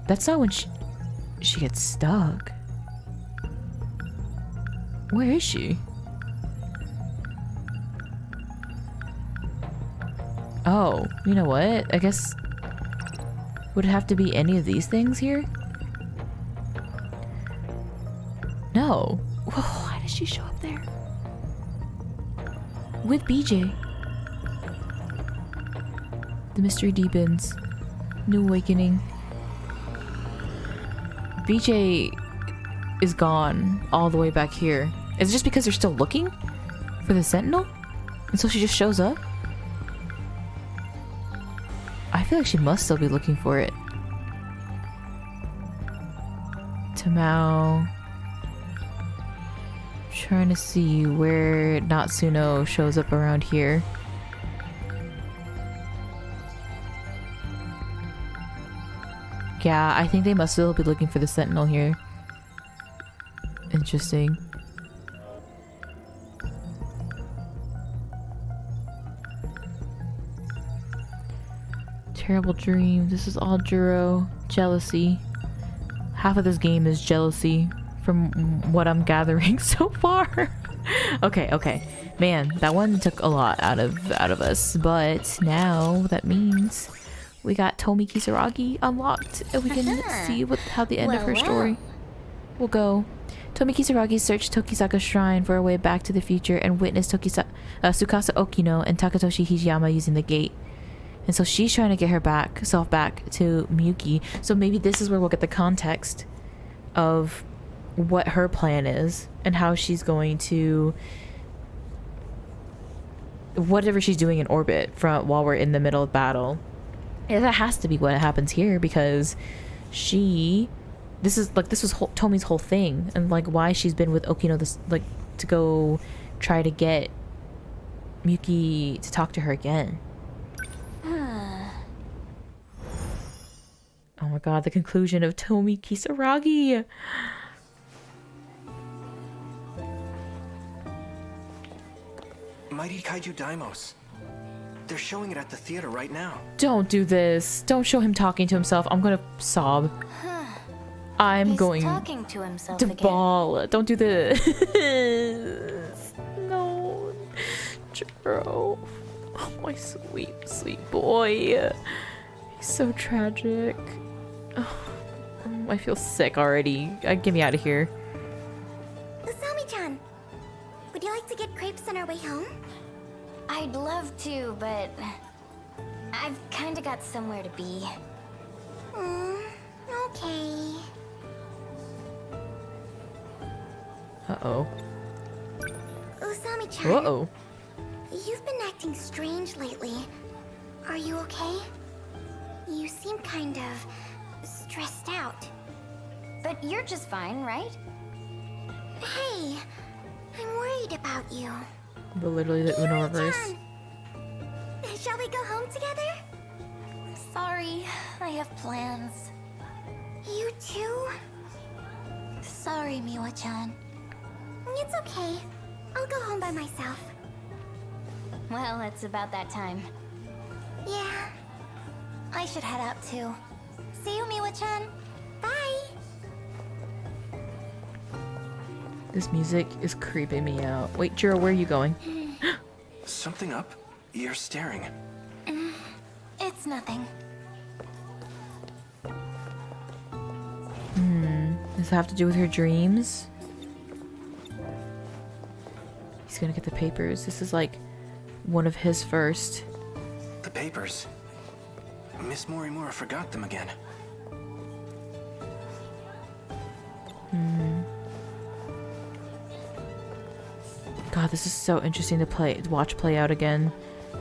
That's not when she gets stuck. Where is she? Oh, you know what? I guess... would it have to be any of these things here? No. Whoa, why does she show up there? With BJ. The mystery deepens. New awakening. VJ is gone all the way back here. Is it just because they're still looking for the Sentinel? And so she just shows up? I feel like she must still be looking for it. Tamao. Trying to see where Natsuno shows up around here. Yeah, I think they must still be looking for the Sentinel here. Interesting. Terrible dream. This is all Juro. Jealousy. Half of this game is jealousy from what I'm gathering so far. Okay. Man, that one took a lot out of us, but now that means we got Tomi Kisaragi unlocked and we can see how the end of her story will go. Tomi Kisaragi searched Tokisaka's shrine for a way back to the future and witnessed Tsukasa Okino and Takatoshi Hijiyama using the gate. And so she's trying to get herself back to Miyuki. So maybe this is where we'll get the context of what her plan is and how she's going to whatever she's doing in orbit while we're in the middle of battle. Yeah, that has to be what happens here because this was Tomi's whole thing and like why she's been with Okino to go try to get Miyuki to talk to her again. Oh my god, the conclusion of Tomi Kisaragi. Mighty Kaiju Daimos. They're showing it at the theater right now. Don't do this. Don't show him talking to himself. I'm gonna sob. I'm going talking to himself to again. bawl. Don't do this. No. Juro. Oh, my sweet, sweet boy. He's so tragic. Oh, I feel sick already. Get me out of here. Usami-chan, would you like to get crepes on our way home? I'd love to, but I've kind of got somewhere to be. Okay. Uh-oh. Usami-chan. Uh-oh. You've been acting strange lately. Are you okay? You seem kind of stressed out. But you're just fine, right? Hey, I'm worried about you. Literally the Uno reverse. Iori-chan, shall we go home together? Sorry, I have plans. You too? Sorry, Miwa-chan. It's okay. I'll go home by myself. Well, it's about that time. Yeah. I should head out too. See you, Miwa-chan. Bye. This music is creeping me out. Wait, Juro, where are you going? Something up? You're staring. It's nothing. Does it have to do with her dreams? He's gonna get the papers. This is like one of his first. The papers. Miss Morimura forgot them again. God, this is so interesting to watch play out again.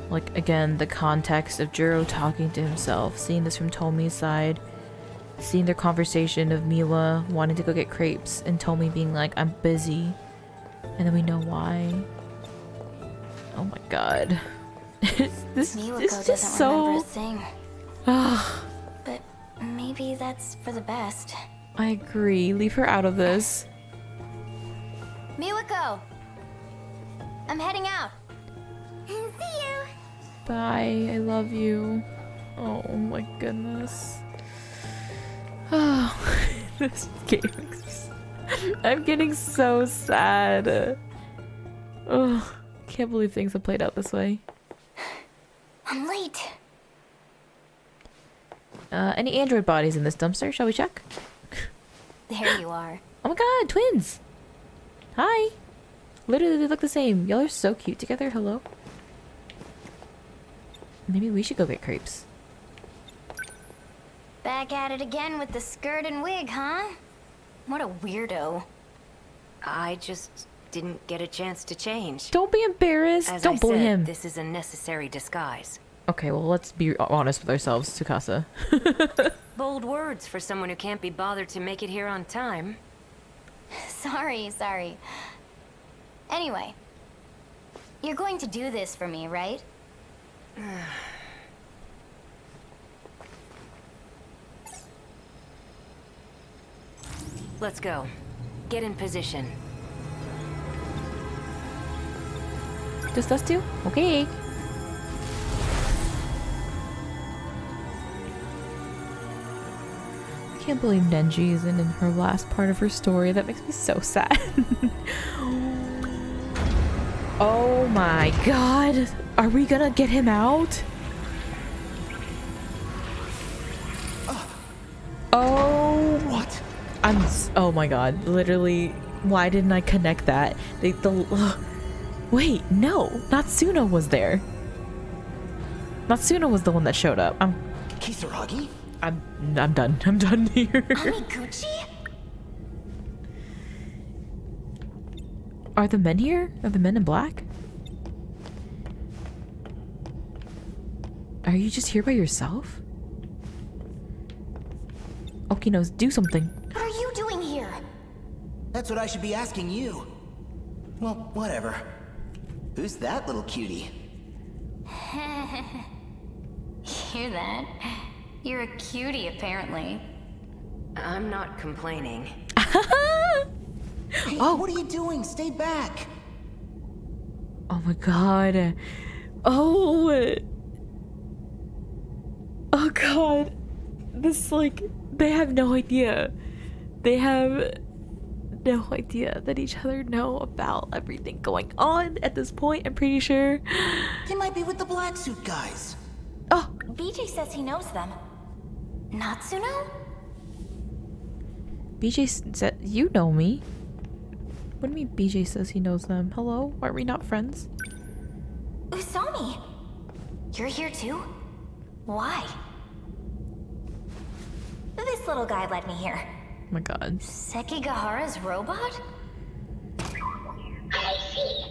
Like, again, the context of Juro talking to himself, seeing this from Tomi's side, seeing their conversation of Miwa wanting to go get crepes, and Tomi being like, I'm busy. And then we know why. Oh my god. this Miwako is doesn't just remember a so... thing. But maybe that's for the best. I agree. Leave her out of this. Miwako! I'm heading out. See you. Bye. I love you. Oh my goodness. Oh, this game is... I'm getting so sad. Oh, can't believe things have played out this way. I'm late. Any android bodies in this dumpster? Shall we check? There you are. Oh my god, twins! Hi! Literally, they look the same. Y'all are so cute together. Hello? Maybe we should go get crepes. Back at it again with the skirt and wig, huh? What a weirdo. I just didn't get a chance to change. Don't be embarrassed. As Don't I bully said, him. this is a necessary disguise. Okay, well, let's be honest with ourselves, Tsukasa. Bold words for someone who can't be bothered to make it here on time. Sorry. Anyway, you're going to do this for me, right? Let's go. Get in position. Just us two? Okay. I can't believe Nenji isn't in her last part of her story. That makes me so sad. Oh my god. Are we gonna get him out? Oh. What? Oh my god. Literally, why didn't I connect that? Wait, no. Natsuno was there. Natsuno was the one that showed up. Kisaragi? I'm done. I'm done here. Amiguchi? Are the men here? Are the men in black? Are you just here by yourself? Okino's, do something. What are you doing here? That's what I should be asking you. Well, whatever. Who's that little cutie? Hear that? You're a cutie, apparently. I'm not complaining. Hey, Oh. what are you doing? Stay back. Oh my god. Oh. Oh god. This, like, they have no idea. They have no idea that each other know about everything going on at this point, I'm pretty sure. They might be with the black suit guys. Oh, BJ says he knows them. Natsuno? BJ said, you know me. What do you mean BJ says he knows them? Hello? Are we not friends? Usami! You're here too? Why? This little guy led me here. Oh my god. Sekigahara's robot? I see.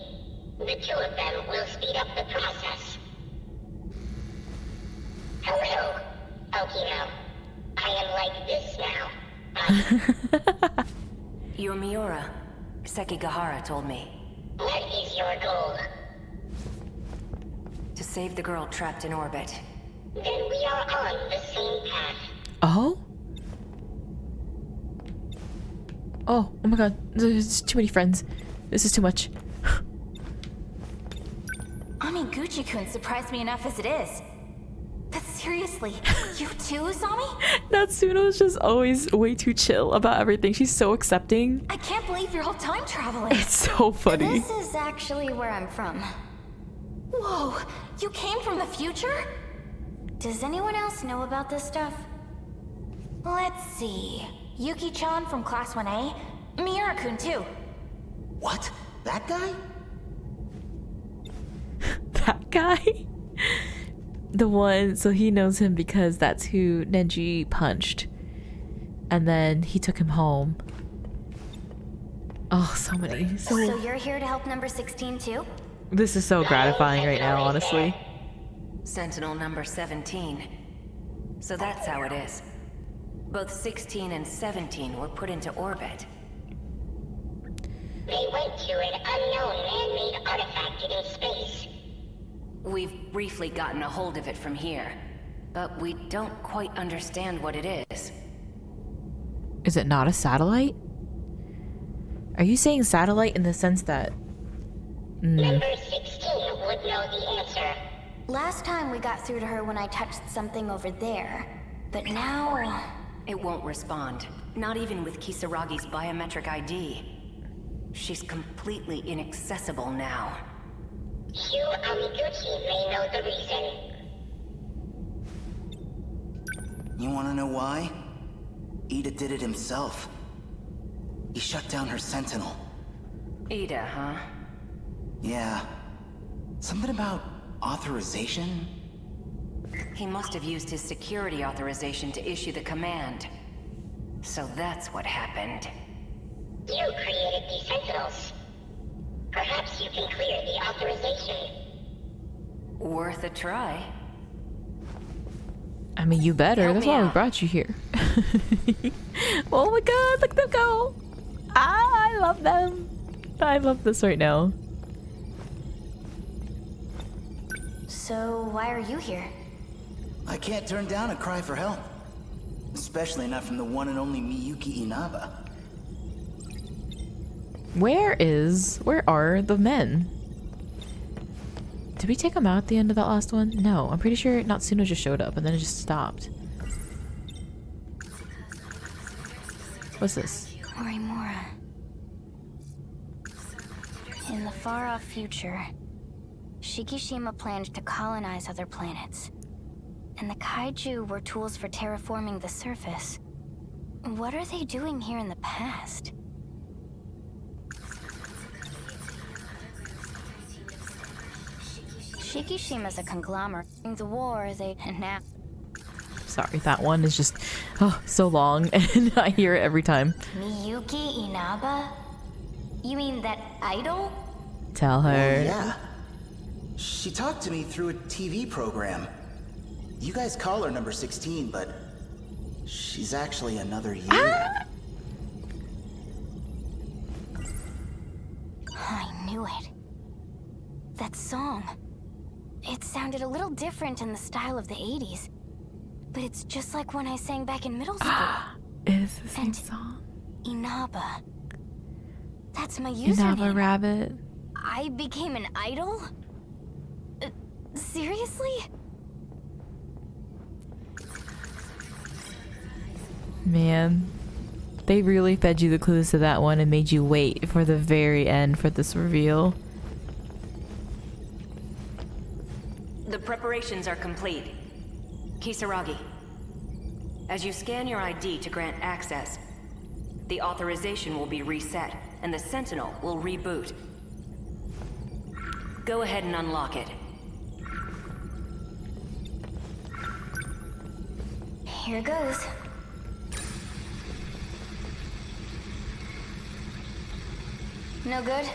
The two of them will speed up the process. Hello, Okino. I am like this now. You're Miura. Sekigahara told me. What is your goal? To save the girl trapped in orbit. Then we are on the same path. Oh? Oh my god. There's too many friends. This is too much. Amiguchi-kun surprised me enough as it is. But seriously, you too, Usami? Natsuno's just always way too chill about everything. She's so accepting. I can't believe you're all time traveling. It's so funny. This is actually where I'm from. Whoa, you came from the future? Does anyone else know about this stuff? Let's see. Yuki-chan from Class 1A. Miura-kun too. What? That guy? That guy? The one, so he knows him because that's who Nenji punched. And then he took him home. Oh, so many. So you're here to help number 16 too? This is so gratifying right now, honestly. Sentinel number 17. So that's how it is. Both 16 and 17 were put into orbit. They went to an unknown man-made artifact in space. We've briefly gotten a hold of it from here, but we don't quite understand what it is. Is it not a satellite? Are you saying satellite in the sense that... Number 16 would know the answer. Last time we got through to her when I touched something over there. But now... It won't respond, not even with Kisaragi's biometric ID. She's completely inaccessible now. You, Amiguchi, may know the reason. You wanna know why? Ida did it himself. He shut down her Sentinel. Ida, huh? Yeah. Something about authorization? He must have used his security authorization to issue the command. So that's what happened. You created the Sentinels. Perhaps you can clear the authorization. Worth a try. I mean, you better. Help That's me why we out. brought you here. Oh my god, look at them go. Ah, I love them. I love this right now. So, why are you here? I can't turn down a cry for help. Especially not from the one and only Miyuki Inaba. Where are the men? Did we take them out at the end of that last one? No, I'm pretty sure Natsuno just showed up and then it just stopped. What's this? Morimura. In the far-off future, Shikishima planned to colonize other planets. And the kaiju were tools for terraforming the surface. What are they doing here in the past? Shikishima's a conglomerate. During the war, and now... Sorry, that one is just so long and I hear it every time. Miyuki Inaba? You mean that idol? Tell her. Oh, yeah. She talked to me through a TV program. You guys call her number 16, but she's actually another you. I knew it. That song. It sounded a little different in the style of the 80s. But it's just like when I sang back in middle school. It is the same And song. Inaba. That's my username. Inaba Rabbit. I became an idol? Seriously? Man, they really fed you the clues to that one and made you wait for the very end for this reveal. The preparations are complete. Kisaragi, as you scan your ID to grant access, the authorization will be reset, and the Sentinel will reboot. Go ahead and unlock it. Here goes. No good?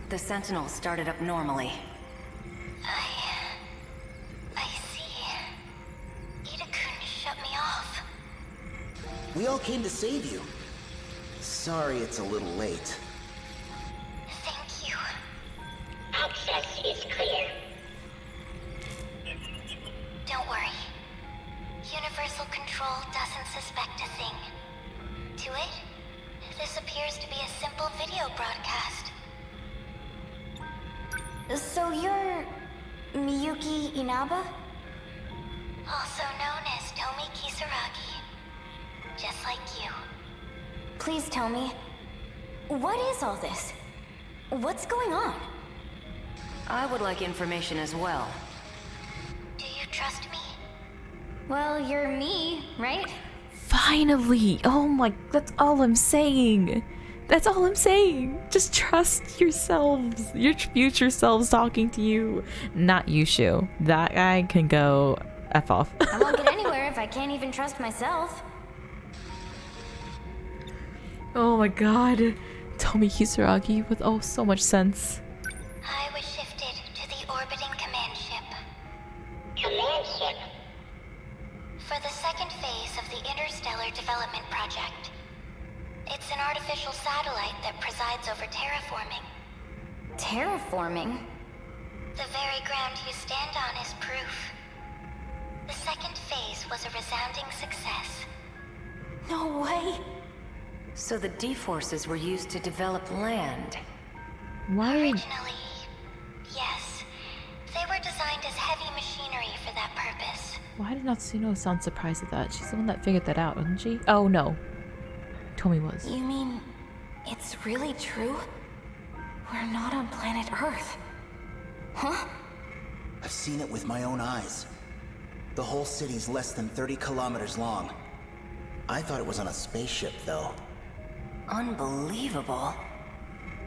The Sentinel started up normally. I see. Ida couldn't shut me off. We all came to save you. Sorry it's a little late. Thank you. Access is clear. Don't worry. Universal Control doesn't suspect a thing. To it, this appears to be a simple video broadcast. So you're... Miyuki Inaba? Also known as Tomi Kisaragi. Just like you. Please tell me, what is all this? What's going on? I would like information as well. Do you trust me? Well, you're me, right? Finally! Oh my, that's all I'm saying. That's all I'm saying. Just trust yourselves. Your future selves talking to you. Not you, Shu. That guy can go F off. I won't get anywhere if I can't even trust myself. Oh my god. Tomi Kisaragi with so much sense. I was shifted to the orbiting command ship. Command ship. For the second phase of the Interstellar Development Project. It's an artificial satellite that presides over terraforming. Terraforming? The very ground you stand on is proof. The second phase was a resounding success. No way. So the D-forces were used to develop land. Why? Originally, yes. They were designed as heavy machinery for that purpose. Why did Natsuno sound surprised at that? She's the one that figured that out, wasn't she? Oh no. Tomi was. You mean, it's really true? We're not on planet Earth. Huh? I've seen it with my own eyes. The whole city's less than 30 kilometers long. I thought it was on a spaceship, though. Unbelievable.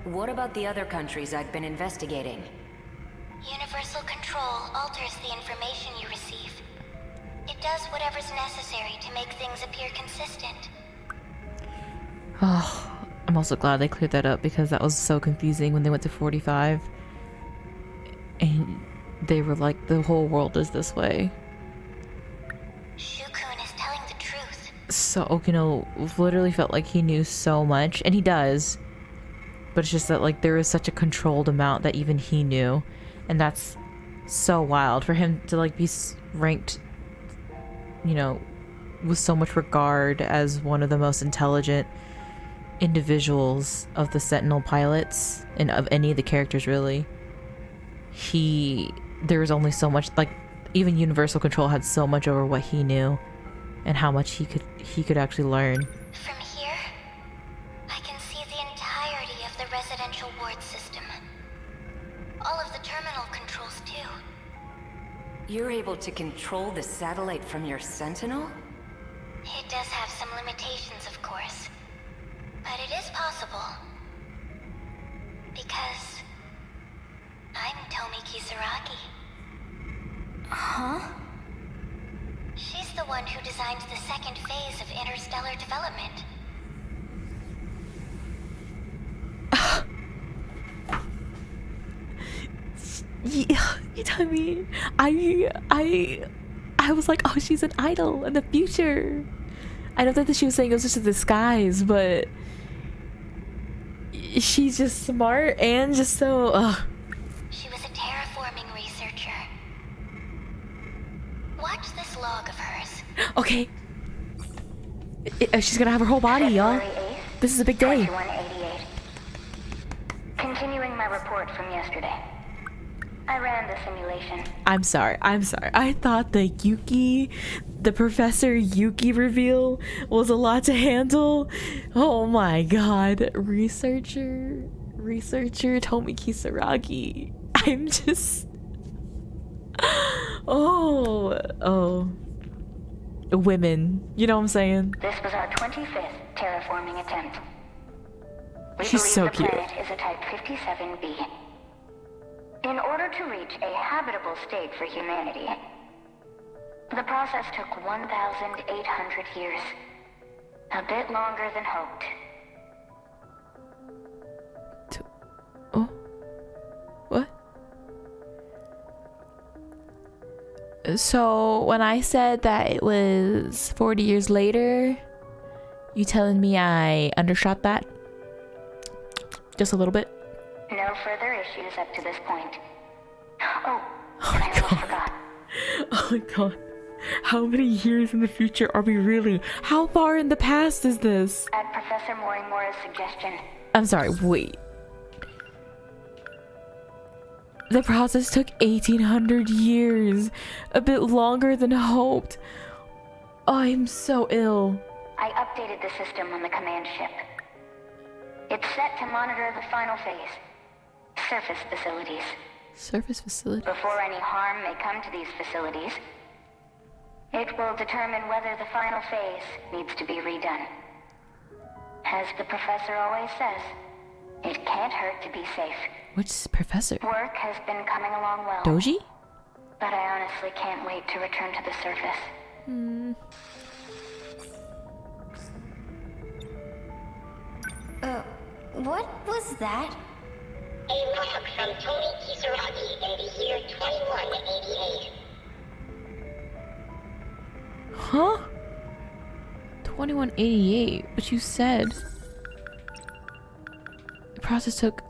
What about the other countries I'd been investigating? Universal Control alters the information you receive. It does whatever's necessary to make things appear consistent. Oh, I'm also glad they cleared that up because that was so confusing when they went to 45. And they were like, the whole world is this way. Shukun is telling the truth. So Okino literally felt like he knew so much, and he does. But it's just that like there is such a controlled amount that even he knew. And that's so wild for him to like be ranked, you know, with so much regard as one of the most intelligent individuals of the Sentinel pilots and of any of the characters really. There was only so much, like even Universal Control had so much over what he knew and how much he could actually learn. From here, I can see the entirety of the residential ward system. All of the terminal controls too. You're able to control the satellite from your Sentinel? It does have some limitations, of course. But it is possible. Because I'm Tomi Kisaragi. Huh? She's the one who designed the second phase of interstellar development. Yeah, you tell me. I was like, oh, she's an idol in the future. I know that she was saying it was just a disguise, but she's just smart and just so. She was a terraforming researcher. Watch this log of hers. Okay. She's gonna have her whole body, y'all. This is a big day. 2188. Continuing my report from yesterday. I ran the simulation. I'm sorry. I thought the Professor Yuki reveal was a lot to handle. Oh my god. Researcher Tomi Kisaragi. I'm just... Oh. Women. You know what I'm saying? This was our 25th terraforming attempt. We She's believe so the cute. planet is a type 57b. In order to reach a habitable state for humanity, the process took 1,800 years. A bit longer than hoped. Oh. What? So when I said that it was 40 years later, you telling me I undershot that? Just a little bit? No further issues up to this point. Oh, and I almost forgot. Oh my god. How many years in the future are we really? How far in the past is this? At Professor Morimura's suggestion, I'm sorry, wait. The process took 1,800 years. A bit longer than hoped. I'm so ill. I updated the system on the command ship. It's set to monitor the final phase. Surface facilities. Surface facility? Before any harm may come to these facilities, it will determine whether the final phase needs to be redone. As the professor always says, it can't hurt to be safe. Which professor? Work has been coming along well. Doji? But I honestly can't wait to return to the surface. What was that? A log from Tomi Kisaragi in the year 2188. Huh? 2188, but you said the process took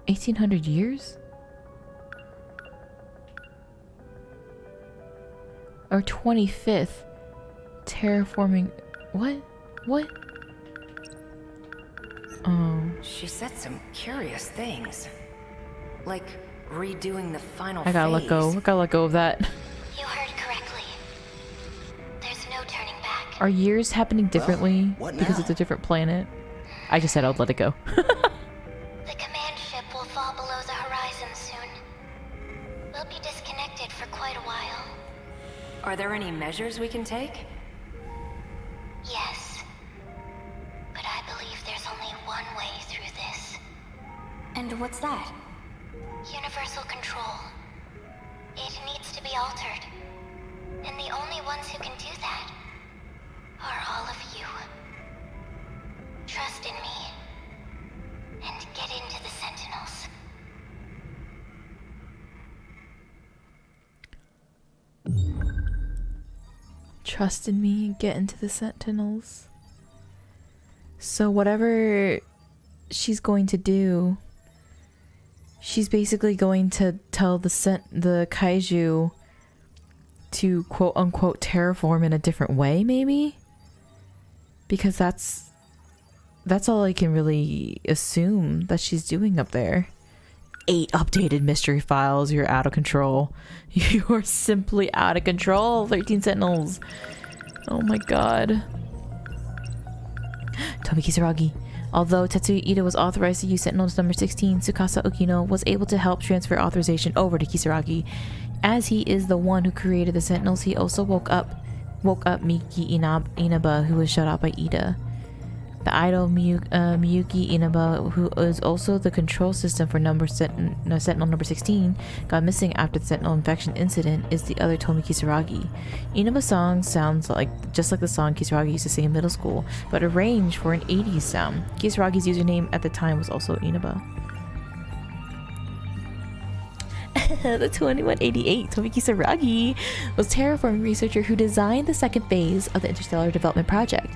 1,800 years? Or 25th terraforming... What? She said some curious things. Like redoing the final I gotta let go. I gotta let go of that. You heard correctly. There's no turning back. Are years happening differently what because now? it's a different planet? I just said I'd let it go. The command ship will fall below the horizon soon. We'll be disconnected for quite a while. Are there any measures we can take? Yes. But I believe there's only one way through this. And what's that? Universal control. It needs to be altered. And the only one ones who can do that are all of you. Trust in me and get into the Sentinels. Trust in me and get into the Sentinels. So whatever she's going to do, she's basically going to tell the kaiju to quote unquote terraform in a different way, maybe? Because that's all I can really assume that she's doing up there. 8 updated mystery files. You're out of control. You are simply out of control. 13 Sentinels. Oh my god. Tomi Kisaragi. Although Tetsuya Ida was authorized to use Sentinels number 16, Tsukasa Okino was able to help transfer authorization over to Kisaragi. As he is the one who created the Sentinels, he also woke up Miki Inaba, who was shut out by Ida. The idol Miyuki Inaba, who is also the control system for Sentinel number 16, got missing after the Sentinel infection incident, is the other Tomi Kisaragi. Inaba's song sounds just like the song Kisaragi used to sing in middle school, but arranged for an 80s sound. Kisaragi's username at the time was also Inaba. The 2188 Tomi Kisaragi was terraforming researcher who designed the second phase of the Interstellar Development Project.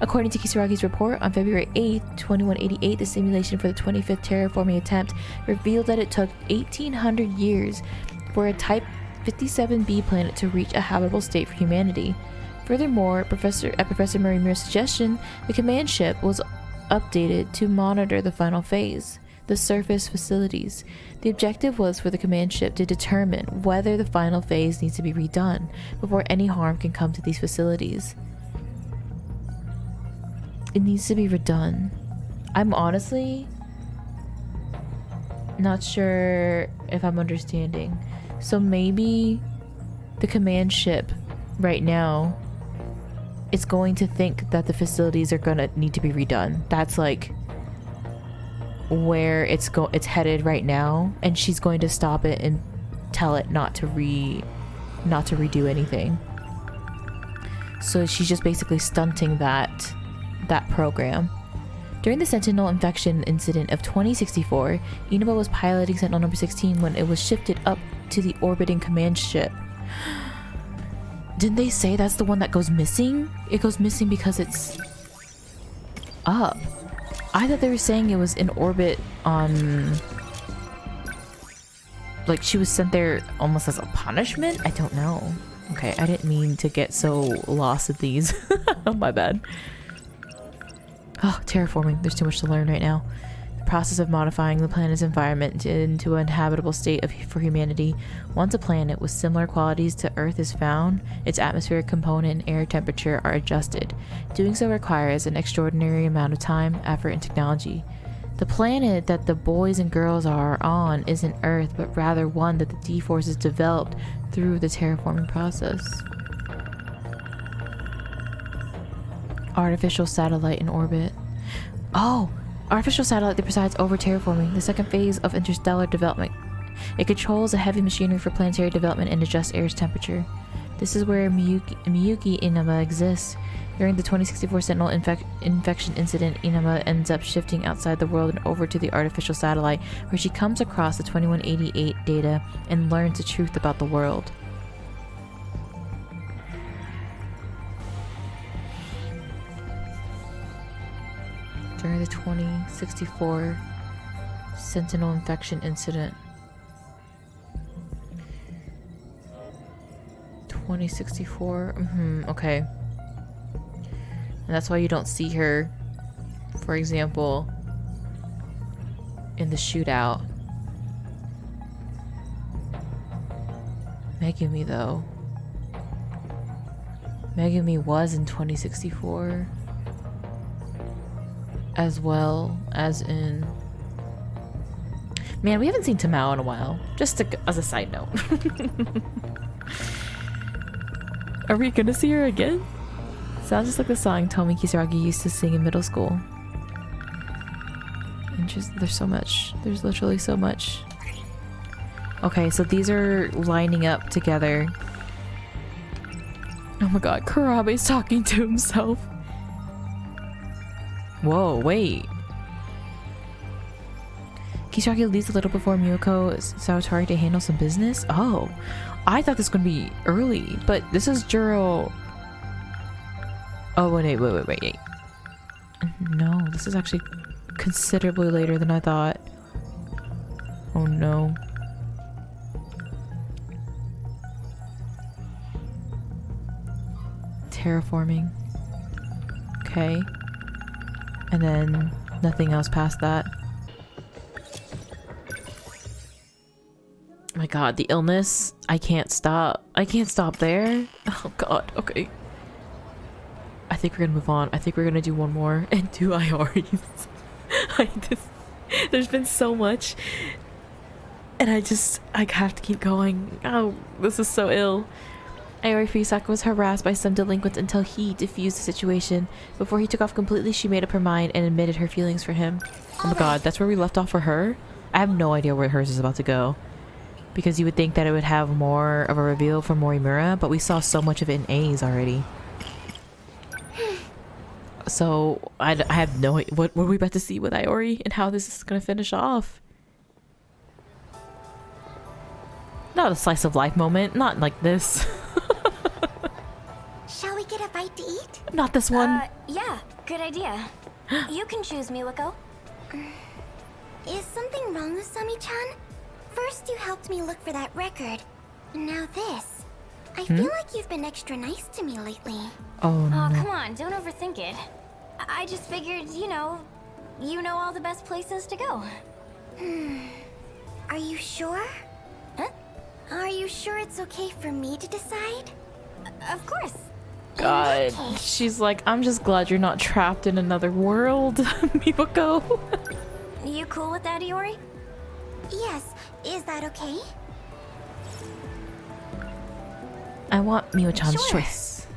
According to Kisaragi's report, on February 8, 2188, the simulation for the 25th terraforming attempt revealed that it took 1,800 years for a Type 57b planet to reach a habitable state for humanity. Furthermore, at Professor Murray's suggestion, the command ship was updated to monitor the final phase, the surface facilities. The objective was for the command ship to determine whether the final phase needs to be redone before any harm can come to these facilities. It needs to be redone. I'm honestly not sure if I'm understanding. So maybe the command ship right now, it's going to think that the facilities are gonna need to be redone. That's like where it's headed right now, and she's going to stop it and tell it not to redo anything. So she's just basically stunting that program. During the Sentinel infection incident of 2064, Inaba was piloting Sentinel number 16 when it was shifted up to the orbiting command ship. Didn't they say that's the one that goes missing? It goes missing because it's up. I thought they were saying it was in orbit on... like she was sent there almost as a punishment? I don't know. Okay, I didn't mean to get so lost at these. My bad. Oh, terraforming. There's too much to learn right now. The process of modifying the planet's environment into an habitable state for humanity. Once a planet with similar qualities to Earth is found, its atmospheric component and air temperature are adjusted. Doing so requires an extraordinary amount of time, effort, and technology. The planet that the boys and girls are on isn't Earth, but rather one that the D-Forces developed through the terraforming process. Artificial satellite in orbit. Oh! Artificial satellite that presides over terraforming, the second phase of interstellar development. It controls the heavy machinery for planetary development and adjusts air's temperature. This is where Miyuki Inaba exists. During the 2064 Sentinel infection incident, Inaba ends up shifting outside the world and over to the artificial satellite, where she comes across the 2188 data and learns the truth about the world. During the 2064 Sentinel infection incident. 2064? Okay. And that's why you don't see her, for example, in the shootout. Megumi, though. Megumi was in 2064. As well as in... Man, we haven't seen Tamao in a while. Just as a side note. Are we gonna see her again? Sounds just like the song Tomi Kisaragi used to sing in middle school. And just, there's so much. There's literally so much. Okay, so these are lining up together. Oh my god, Kurabe's talking to himself. Whoa, wait. Kisaragi leaves a little before Miyako Sawatari to handle some business? Oh, I thought this was gonna be early, but this is Juro. Oh, wait. No, this is actually considerably later than I thought. Oh no. Terraforming. Okay. And then nothing else past that. My god, the illness. I can't stop. I can't stop there. Oh god, okay. I think we're gonna move on. I think we're gonna do one more and do Ioris. There's been so much. And I have to keep going. Oh, this is so ill. Iori Fusaka was harassed by some delinquents until he diffused the situation. Before he took off completely, she made up her mind and admitted her feelings for him. Oh my god, that's where we left off for her? I have no idea where hers is about to go. Because you would think that it would have more of a reveal for Morimura, but we saw so much of it in A's already. So, I have no idea. What are we about to see with Iori and how this is going to finish off? Not a slice of life moment. Not like this. Shall we get a bite to eat? Not this one. Yeah, good idea. You can choose, Miwako. Is something wrong with Sami-chan? First you helped me look for that record, and now this. I feel like you've been extra nice to me lately. Oh no. Oh, come on, don't overthink it. I just figured, you know all the best places to go. Are you sure? Huh? Are you sure it's okay for me to decide? Of course. God, she's like, I'm just glad you're not trapped in another world, Miwako. You cool with that, Iori? Yes, is that okay? I want Miwa-chan's Sure. choice.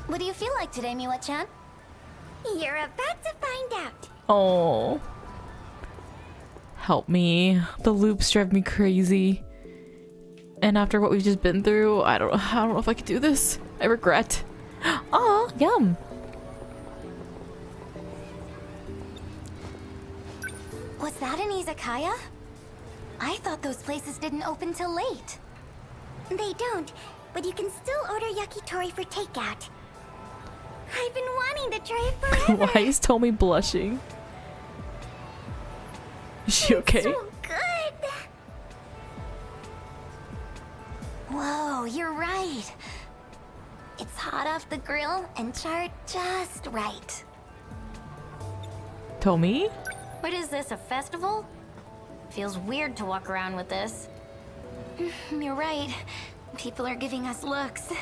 What do you feel like today, Miwa-chan? You're about to find out. Oh. Help me. The loops drive me crazy. And after what we've just been through, I don't know if I could do this. I regret. Aw, yum. Was that an izakaya? I thought those places didn't open till late. They don't, but you can still order yakitori for takeout. I've been wanting to try it forever. Why is Tomi blushing? Is she okay? So good. Whoa, you're right. It's hot off the grill and charred just right. Tomi? What is this, a festival? Feels weird to walk around with this. You're right. People are giving us looks.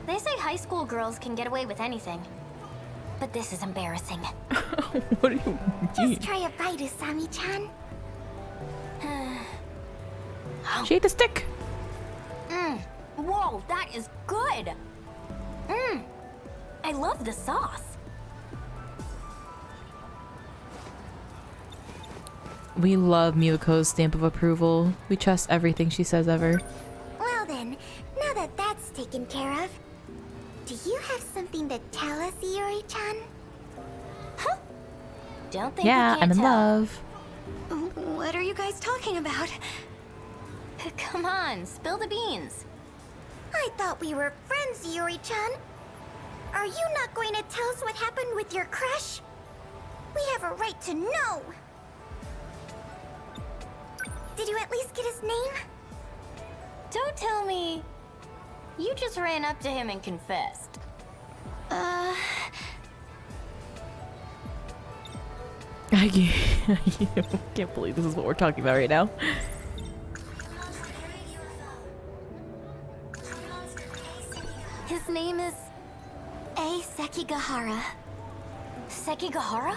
They say high school girls can get away with anything. But this is embarrassing. What do you mean? Just try a bite, Asami-chan. She ate the stick. Whoa, that is good. I love the sauce. We love Miwako's stamp of approval. We trust everything she says ever. Well then, now that that's taken care of, do you have something to tell us, Iori-chan? Huh? Don't think Yeah, we I'm can't in tell. love. What are you guys talking about? Come on, spill the beans. I thought we were friends, Iori-chan. Are you not going to tell us what happened with your crush? We have a right to know. Did you at least get his name? Don't tell me. You just ran up to him and confessed. I can't believe this is what we're talking about right now. His name is A. Sekigahara. Sekigahara?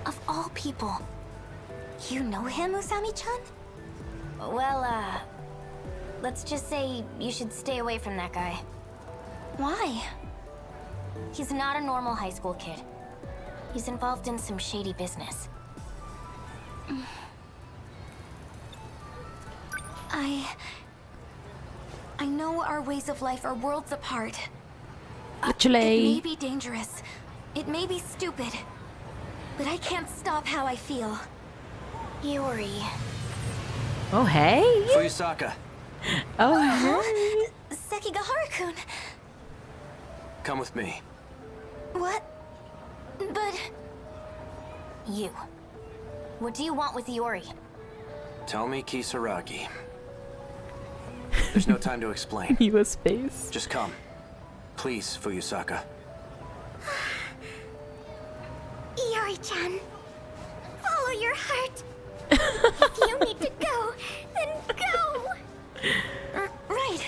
Of all people. You know him, Usami-chan? Well, let's just say you should stay away from that guy. Why? He's not a normal high school kid. He's involved in some shady business. I know our ways of life are worlds apart, It may be dangerous. It may be stupid. But I can't stop how I feel. Iori. Oh, hey. Fuyusaka, Oh, hey. Sekigahara-kun. come with me. What? But... You. What do you want with Iori? Tomi Kisaragi. There's no time to explain. US space. Just come. Please, Fuyusaka. Iori-chan. Follow your heart. If you need to go, then go. Right.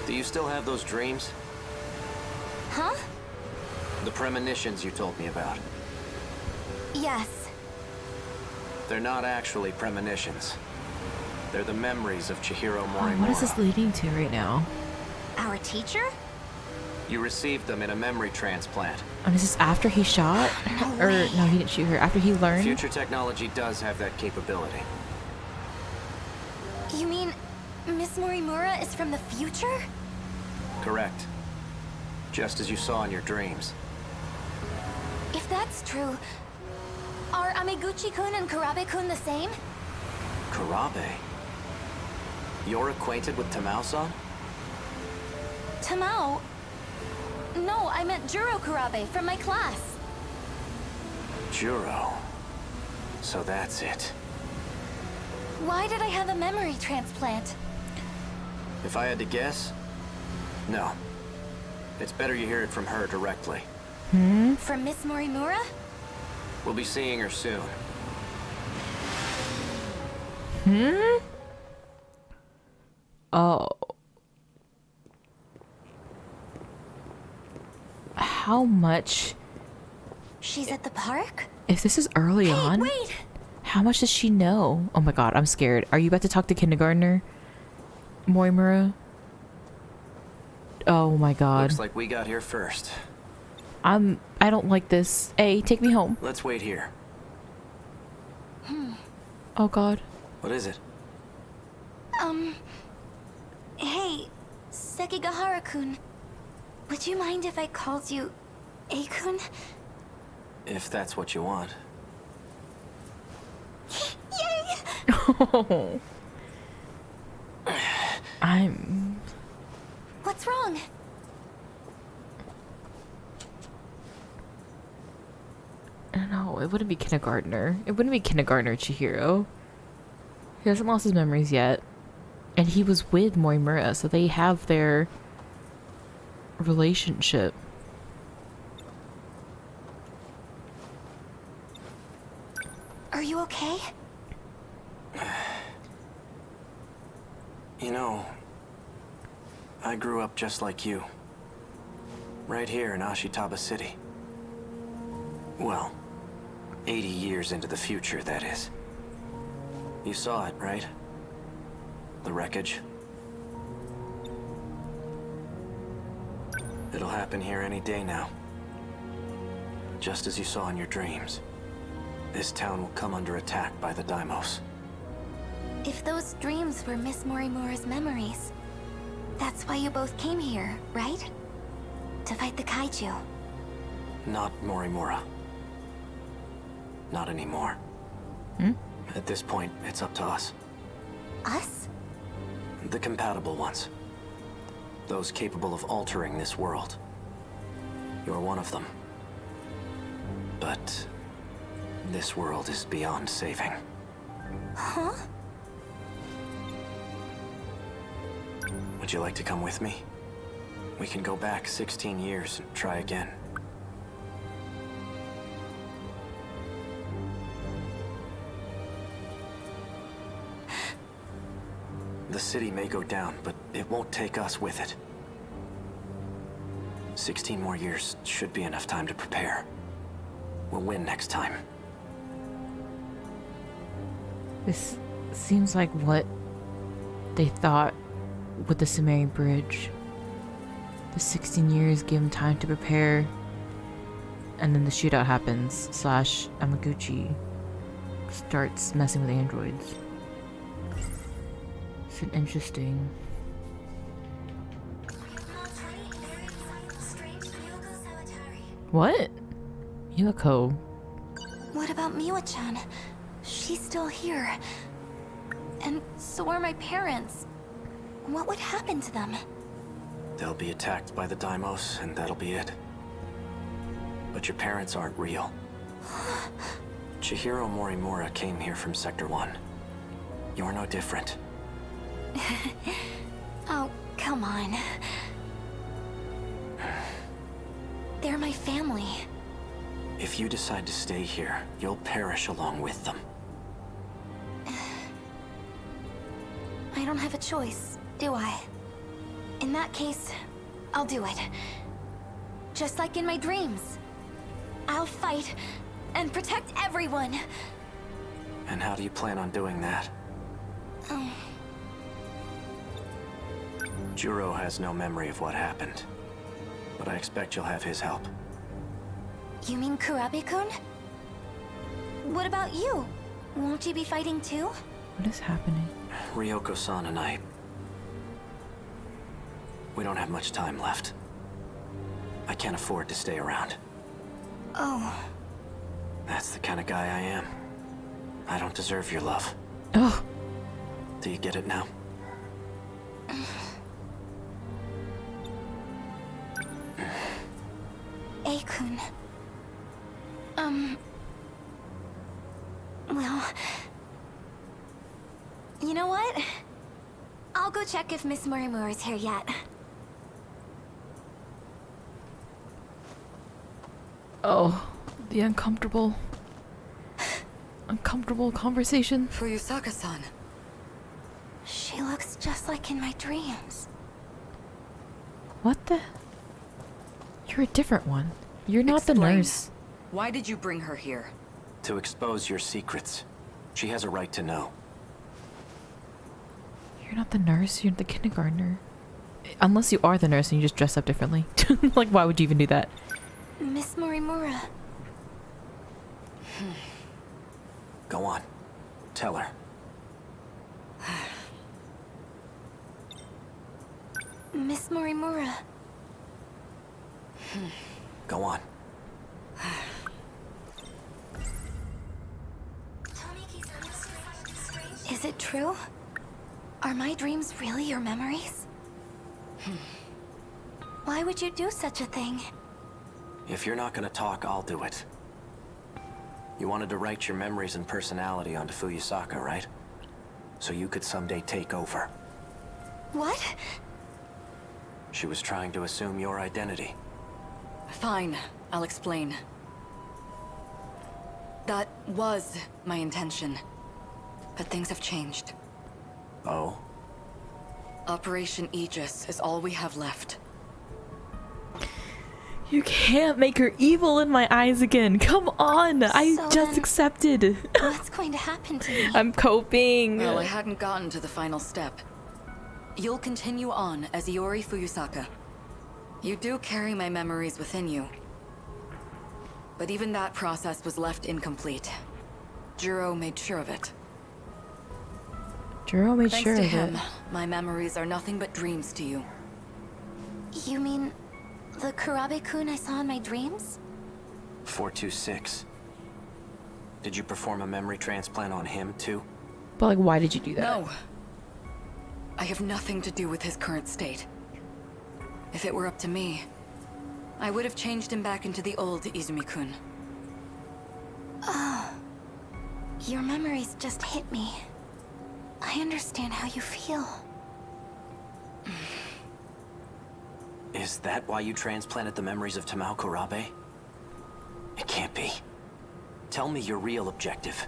Do you still have those dreams? Huh? The premonitions you told me about. Yes. They're not actually premonitions. They're the memories of Chihiro Morimura. What is this leading to right now? Our teacher? You received them in a memory transplant. And is this after he shot? Or no, he didn't shoot her. After he learned? Future technology does have that capability. You mean Miss Morimura is from the future? Correct. Just as you saw in your dreams. If that's true, are Amiguchi-kun and Karabe-kun the same? Karabe? You're acquainted with Tamao-san? Tamao? No, I meant Juro Karabe from my class. Juro. So that's it. Why did I have a memory transplant? If I had to guess, no. It's better you hear it from her directly. From Miss Morimura? We'll be seeing her soon. Oh. How much? She's at the park? If this is early on, Wait! how much does she know? Oh my god, I'm scared. Are you about to talk to kindergartner Morimura? Oh my god. Looks like we got here first. I don't like this. Hey, take me home. Let's wait here. Oh god. What is it? Hey, Sekigahara-kun. Would you mind if I called you A-kun? If that's what you want. Yay! Oh. What's wrong? No, it wouldn't be kindergartner. It wouldn't be kindergartner Chihiro. He hasn't lost his memories yet. And he was with Morimura, so they have their relationship. Are you okay? You know, I grew up just like you. Right here in Ashitaba City. Well, 80 years into the future, that is. You saw it, right? The wreckage. It'll happen here any day now. Just as you saw in your dreams. This town will come under attack by the Daimos. If those dreams were Miss Morimura's memories, that's why you both came here, right? To fight the kaiju. Not Morimura. Not anymore. At this point, it's up to us. Us? The compatible ones. Those capable of altering this world. You're one of them. But this world is beyond saving. Huh? Would you like to come with me? We can go back 16 years and try again. The city may go down, but it won't take us with it. 16 more years should be enough time to prepare. We'll win next time. This seems like what they thought with the Sumerian bridge. The 16 years give them time to prepare. and then the shootout happens, / Amaguchi starts messing with androids. It's an interesting... What? Yoko. What about Miwa-chan? She's still here. And so are my parents. What would happen to them? They'll be attacked by the Daimos, and that'll be it. But your parents aren't real. Chihiro Morimura came here from Sector 1. You're no different. Oh, come on. They're my family. If you decide to stay here, you'll perish along with them. I don't have a choice, do I? In that case, I'll do it. Just like in my dreams. I'll fight and protect everyone. And how do you plan on doing that? Juro has no memory of what happened, but I expect you'll have his help. You mean Kurabe-kun? What about you? Won't you be fighting too? What is happening? Ryoko-san and I... We don't have much time left. I can't afford to stay around. Oh. That's the kind of guy I am. I don't deserve your love. Oh. Do you get it now? A-kun. Well... You know what? I'll go check if Miss Morimura's here yet. Oh, the uncomfortable conversation. Fuyusaka-san. She looks just like in my dreams. What the? You're a different one. You're not the Explain. nurse. Why did you bring her here? To expose your secrets. She has a right to know. You're not the nurse, you're the kindergartner. Unless you are the nurse and you just dress up differently. Like, why would you even do that? Miss Morimura. Go on. Tell her. Miss Morimura. Go on. Is it true? Are my dreams really your memories? Why would you do such a thing? If you're not gonna talk, I'll do it. You wanted to write your memories and personality onto Fuyusaka, right? So you could someday take over. What? She was trying to assume your identity. Fine, I'll explain. That was my intention. But things have changed. Oh? Operation Aegis is all we have left. You can't make her evil in my eyes again. Come on. I So just then- accepted. What's going to happen to me? I'm coping. Well, I hadn't gotten to the final step. You'll continue on as Iori Fuyusaka. You do carry my memories within you. But even that process was left incomplete. Juro made sure of it. Juro made Thanks sure to of him, it. my memories are nothing but dreams to you. You mean the Kurabe-kun I saw in my dreams? 426. Did you perform a memory transplant on him, too? But like, why did you do that? No. I have nothing to do with his current state. If it were up to me, I would have changed him back into the old Izumi-kun. Oh. Your memories just hit me. I understand how you feel. Is that why you transplanted the memories of Tamao Kurabe? It can't be. Tell me your real objective.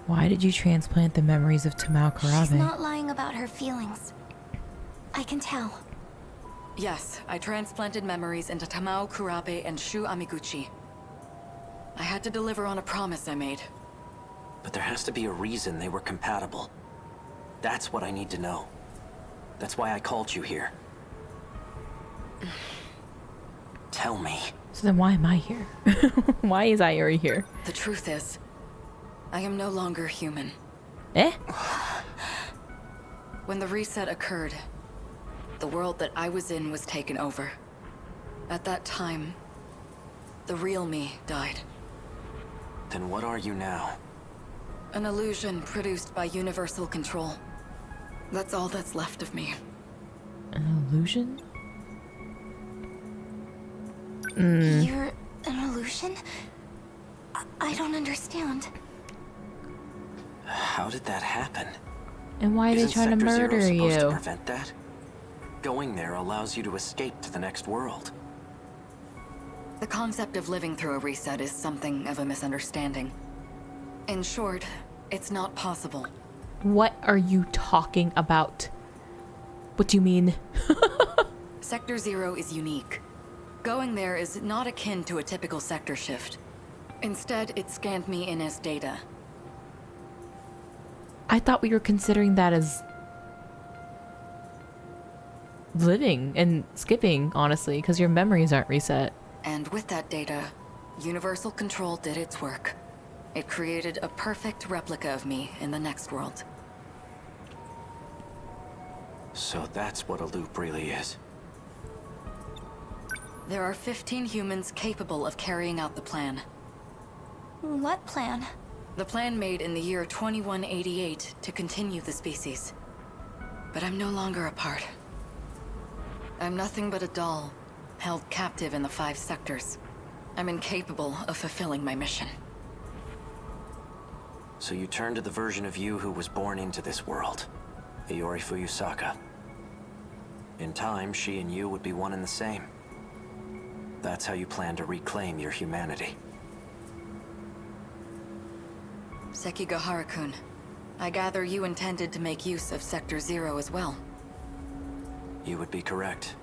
Why did you transplant the memories of Tamao Kurabe? She's not lying about her feelings. I can tell. Yes, I transplanted memories into Tamao Kurabe and Shu Amiguchi. I had to deliver on a promise I made. But there has to be a reason they were compatible. That's what I need to know. That's why I called you here. Tell me. So then why am I here? Why is Iori here? The truth is, I am no longer human. Eh? When the reset occurred, the world that I was in was taken over. At that time, the real me died. Then what are you now? An illusion produced by universal control. That's all that's left of me. An illusion? You're an illusion? I don't understand. How did that happen? And why are they Isn't trying to Sector murder Zero supposed to you? prevent that? Going there allows you to escape to the next world. The concept of living through a reset is something of a misunderstanding. In short, it's not possible. What are you talking about? What do you mean? Sector Zero is unique. Going there is not akin to a typical sector shift. Instead, it scanned me in as data. I thought we were considering that as living and skipping, honestly, because your memories aren't reset. And with that data, universal control did its work. It created a perfect replica of me in the next world. So that's what a loop really is. There are 15 humans capable of carrying out the plan. What plan? The plan made in the year 2188 to continue the species. But I'm no longer a part. I'm nothing but a doll, held captive in the 5 sectors. I'm incapable of fulfilling my mission. So you turn to the version of you who was born into this world, Iori Fuyusaka. In time, she and you would be one and the same. That's how you plan to reclaim your humanity. Sekigahara-kun, I gather you intended to make use of Sector Zero as well. You would be correct.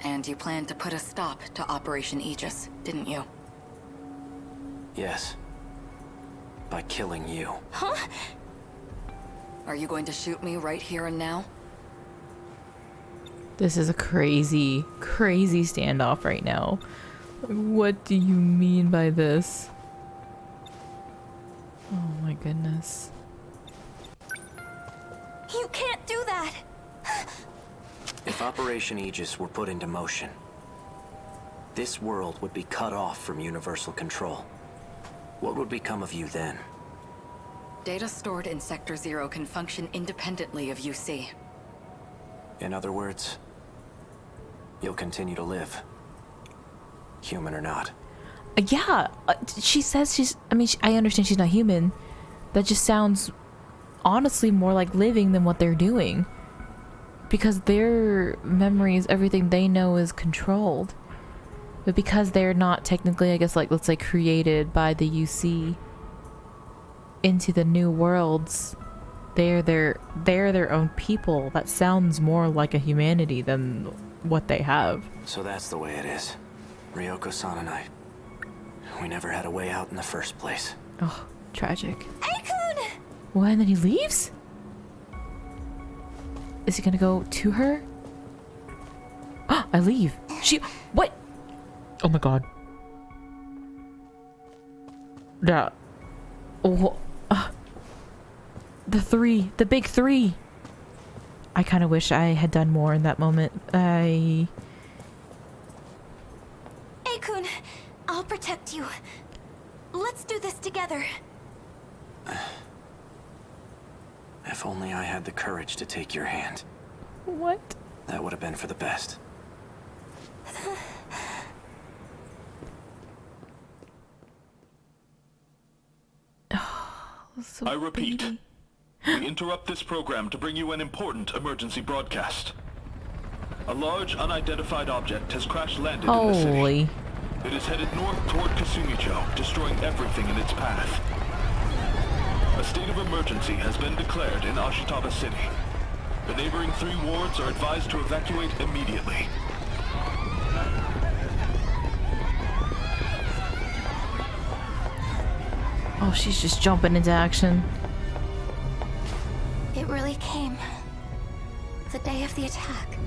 And you planned to put a stop to Operation Aegis, didn't you? Yes. By killing you. Huh? Are you going to shoot me right here and now? This is a crazy, crazy standoff right now. What do you mean by this? Oh my goodness. You can't do that! If Operation Aegis were put into motion, this world would be cut off from universal control. What would become of you then? Data stored in Sector Zero can function independently of UC. In other words, you'll continue to live. Human or not. Yeah, she says she's, I mean, I understand she's not human. That just sounds honestly more like living than what they're doing. Because their memories, everything they know is controlled. But because they're not technically, I guess, like, let's say, created by the UC into the new worlds, they're their own people. That sounds more like a humanity than what they have. So that's the way it is. Ryoko-san and I. We never had a way out in the first place. Oh, tragic. Aikun! What, and then he leaves? Is he gonna go to her? I leave. She, what? Oh my god. Yeah. Oh, the big three. I kind of wish I had done more in that moment. Aikun, I'll protect you. Let's do this together. If only I had the courage to take your hand. What? That would have been for the best. So I repeat, we interrupt this program to bring you an important emergency broadcast. A large unidentified object has crash-landed in the city. Holy. It is headed north toward Kasumicho, destroying everything in its path. A state of emergency has been declared in Ashitaba City. The neighboring 3 wards are advised to evacuate immediately. Oh, she's just jumping into action. It really came. The day of the attack.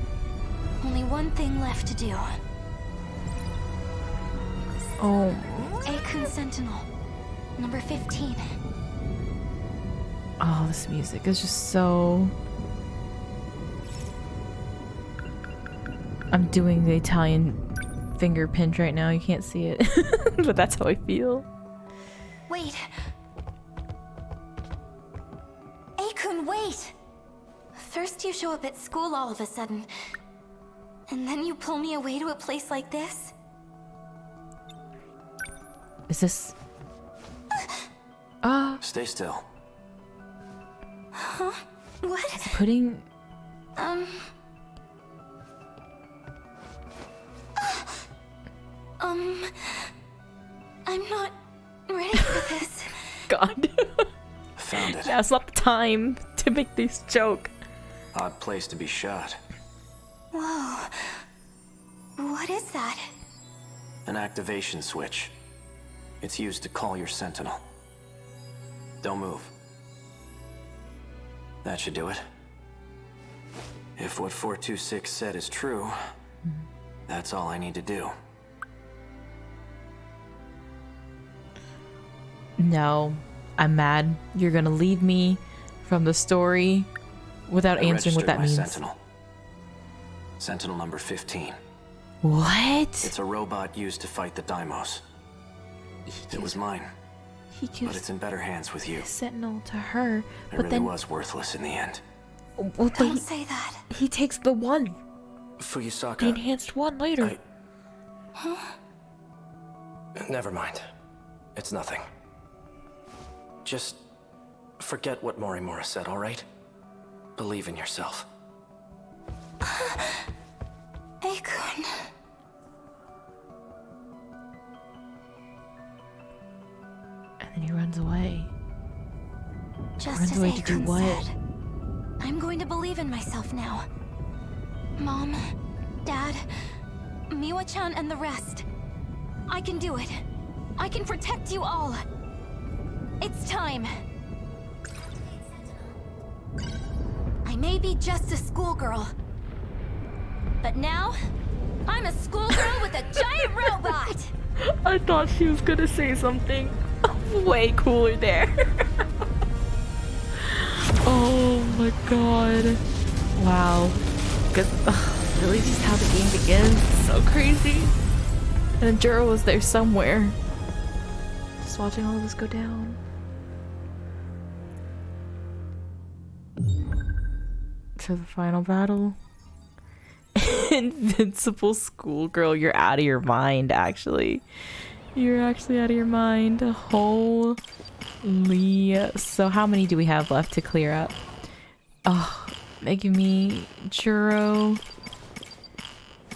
Only one thing left to do. Oh. Akun Sentinel, number 15. Oh, this music is just so... I'm doing the Italian finger pinch right now. You can't see it, but that's how I feel. Wait. Akun, wait! First you show up at school all of a sudden, and then you pull me away to a place like this? Is this... Stay still. Huh? What? Putting... I'm not ready for this. God. Found it. Now's not the time to make this joke. Odd place to be shot. Whoa. What is that? An activation switch. It's used to call your sentinel. Don't move. That should do it. If what 426 said is true, that's all I need to do. No, I'm mad. You're gonna leave me from the story without answering what that means. Sentinel. Sentinel number 15. What? It's a robot used to fight the Daimos. It was mine, but it's in better hands with you. Sentinel to her, It but really then was worthless in the end. well, Don't say that. he takes the one, Fuyusaka. the enhanced one later. Never mind. It's nothing. Just forget what Morimura said, all right? Believe in yourself. Akun. And then he runs away. Just Runs as away to do Akun what? said. I'm going to believe in myself now. Mom, Dad, Miwa-chan and the rest. I can do it. I can protect you all. It's time. I may be just a schoolgirl, but now I'm a schoolgirl with a giant robot. I thought she was gonna say something way cooler there. Oh my god. Wow. Because really just how the game begins. It's so crazy. And then Juro was there somewhere. Just watching all of this go down. To the final battle. Invincible Schoolgirl, you're out of your mind, actually. You're actually out of your mind. Holy. So how many do we have left to clear up? Oh, making me Juro,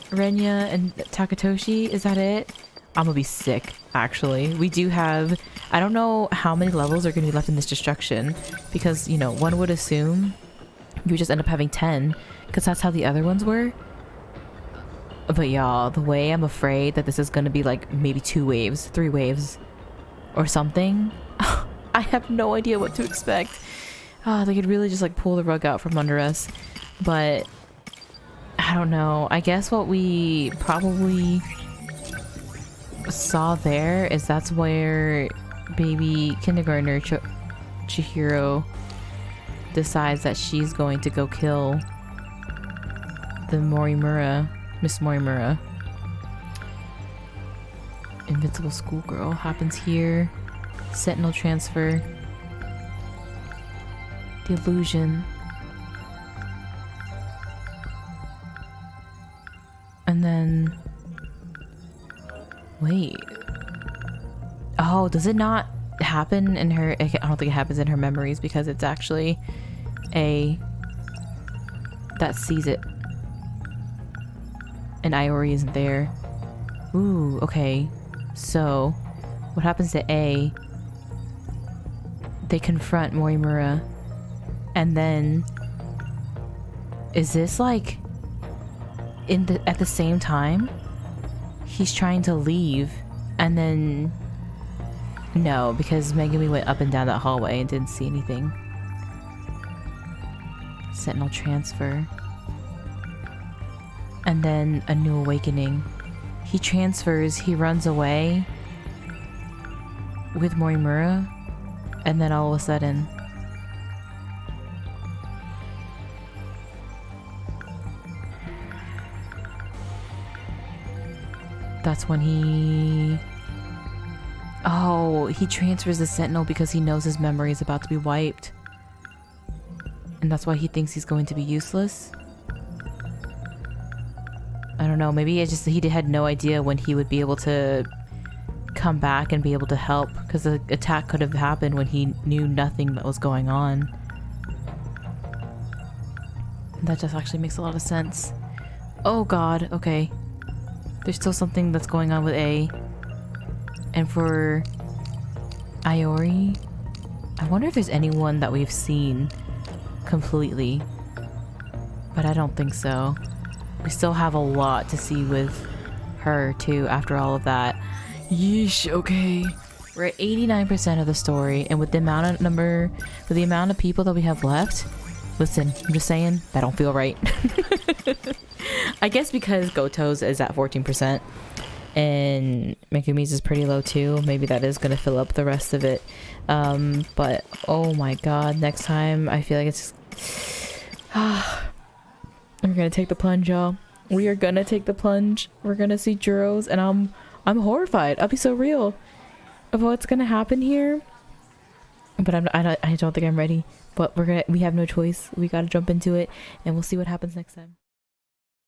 Renya, and Takatoshi. Is that it? I'm gonna be sick, actually. We do have... I don't know how many levels are gonna be left in this destruction. Because, you know, one would assume you would just end up having 10. Because that's how the other ones were. But y'all, the way I'm afraid that this is gonna be like maybe 2 waves, 3 waves, or something. I have no idea what to expect. They could really just like pull the rug out from under us. But I don't know. I guess what we probably saw there is that's where baby kindergartner Chihiro decides that she's going to go kill the Miss Morimura. Invincible Schoolgirl happens here. Sentinel transfer. The illusion. And then... Wait. Oh, does it not happen in her... I don't think it happens in her memories because it's actually a... that sees it. And Iori isn't there. Ooh, okay. So, what happens to A? They confront Morimura. And then... Is this like... at the same time? He's trying to leave. And then... No, because Megumi went up and down that hallway and didn't see anything. Sentinel transfer. And then a new awakening. He transfers, he runs away, with Morimura, and then all of a sudden that's when he transfers the Sentinel because he knows his memory is about to be wiped. And that's why he thinks he's going to be useless. I don't know, maybe it's just he had no idea when he would be able to come back and be able to help, because the attack could have happened when he knew nothing that was going on. That just actually makes a lot of sense. Oh god, okay. There's still something that's going on with A. And for Iori, I wonder if there's anyone that we've seen completely. But I don't think so. We still have a lot to see with her too after all of that. Yeesh, okay. We're at 89% of the story, and with the amount of people that we have left, listen, I'm just saying, that don't feel right. I guess because Goto's is at 14% and Megumi's is pretty low too. Maybe that is gonna fill up the rest of it. But oh my god, next time I feel like it's we're gonna take the plunge, y'all. We are gonna take the plunge. We're gonna see Juros, and I'm horrified. I'll be so real of what's gonna happen here. But I don't think I'm ready. But we have no choice. We gotta jump into it, and we'll see what happens next time.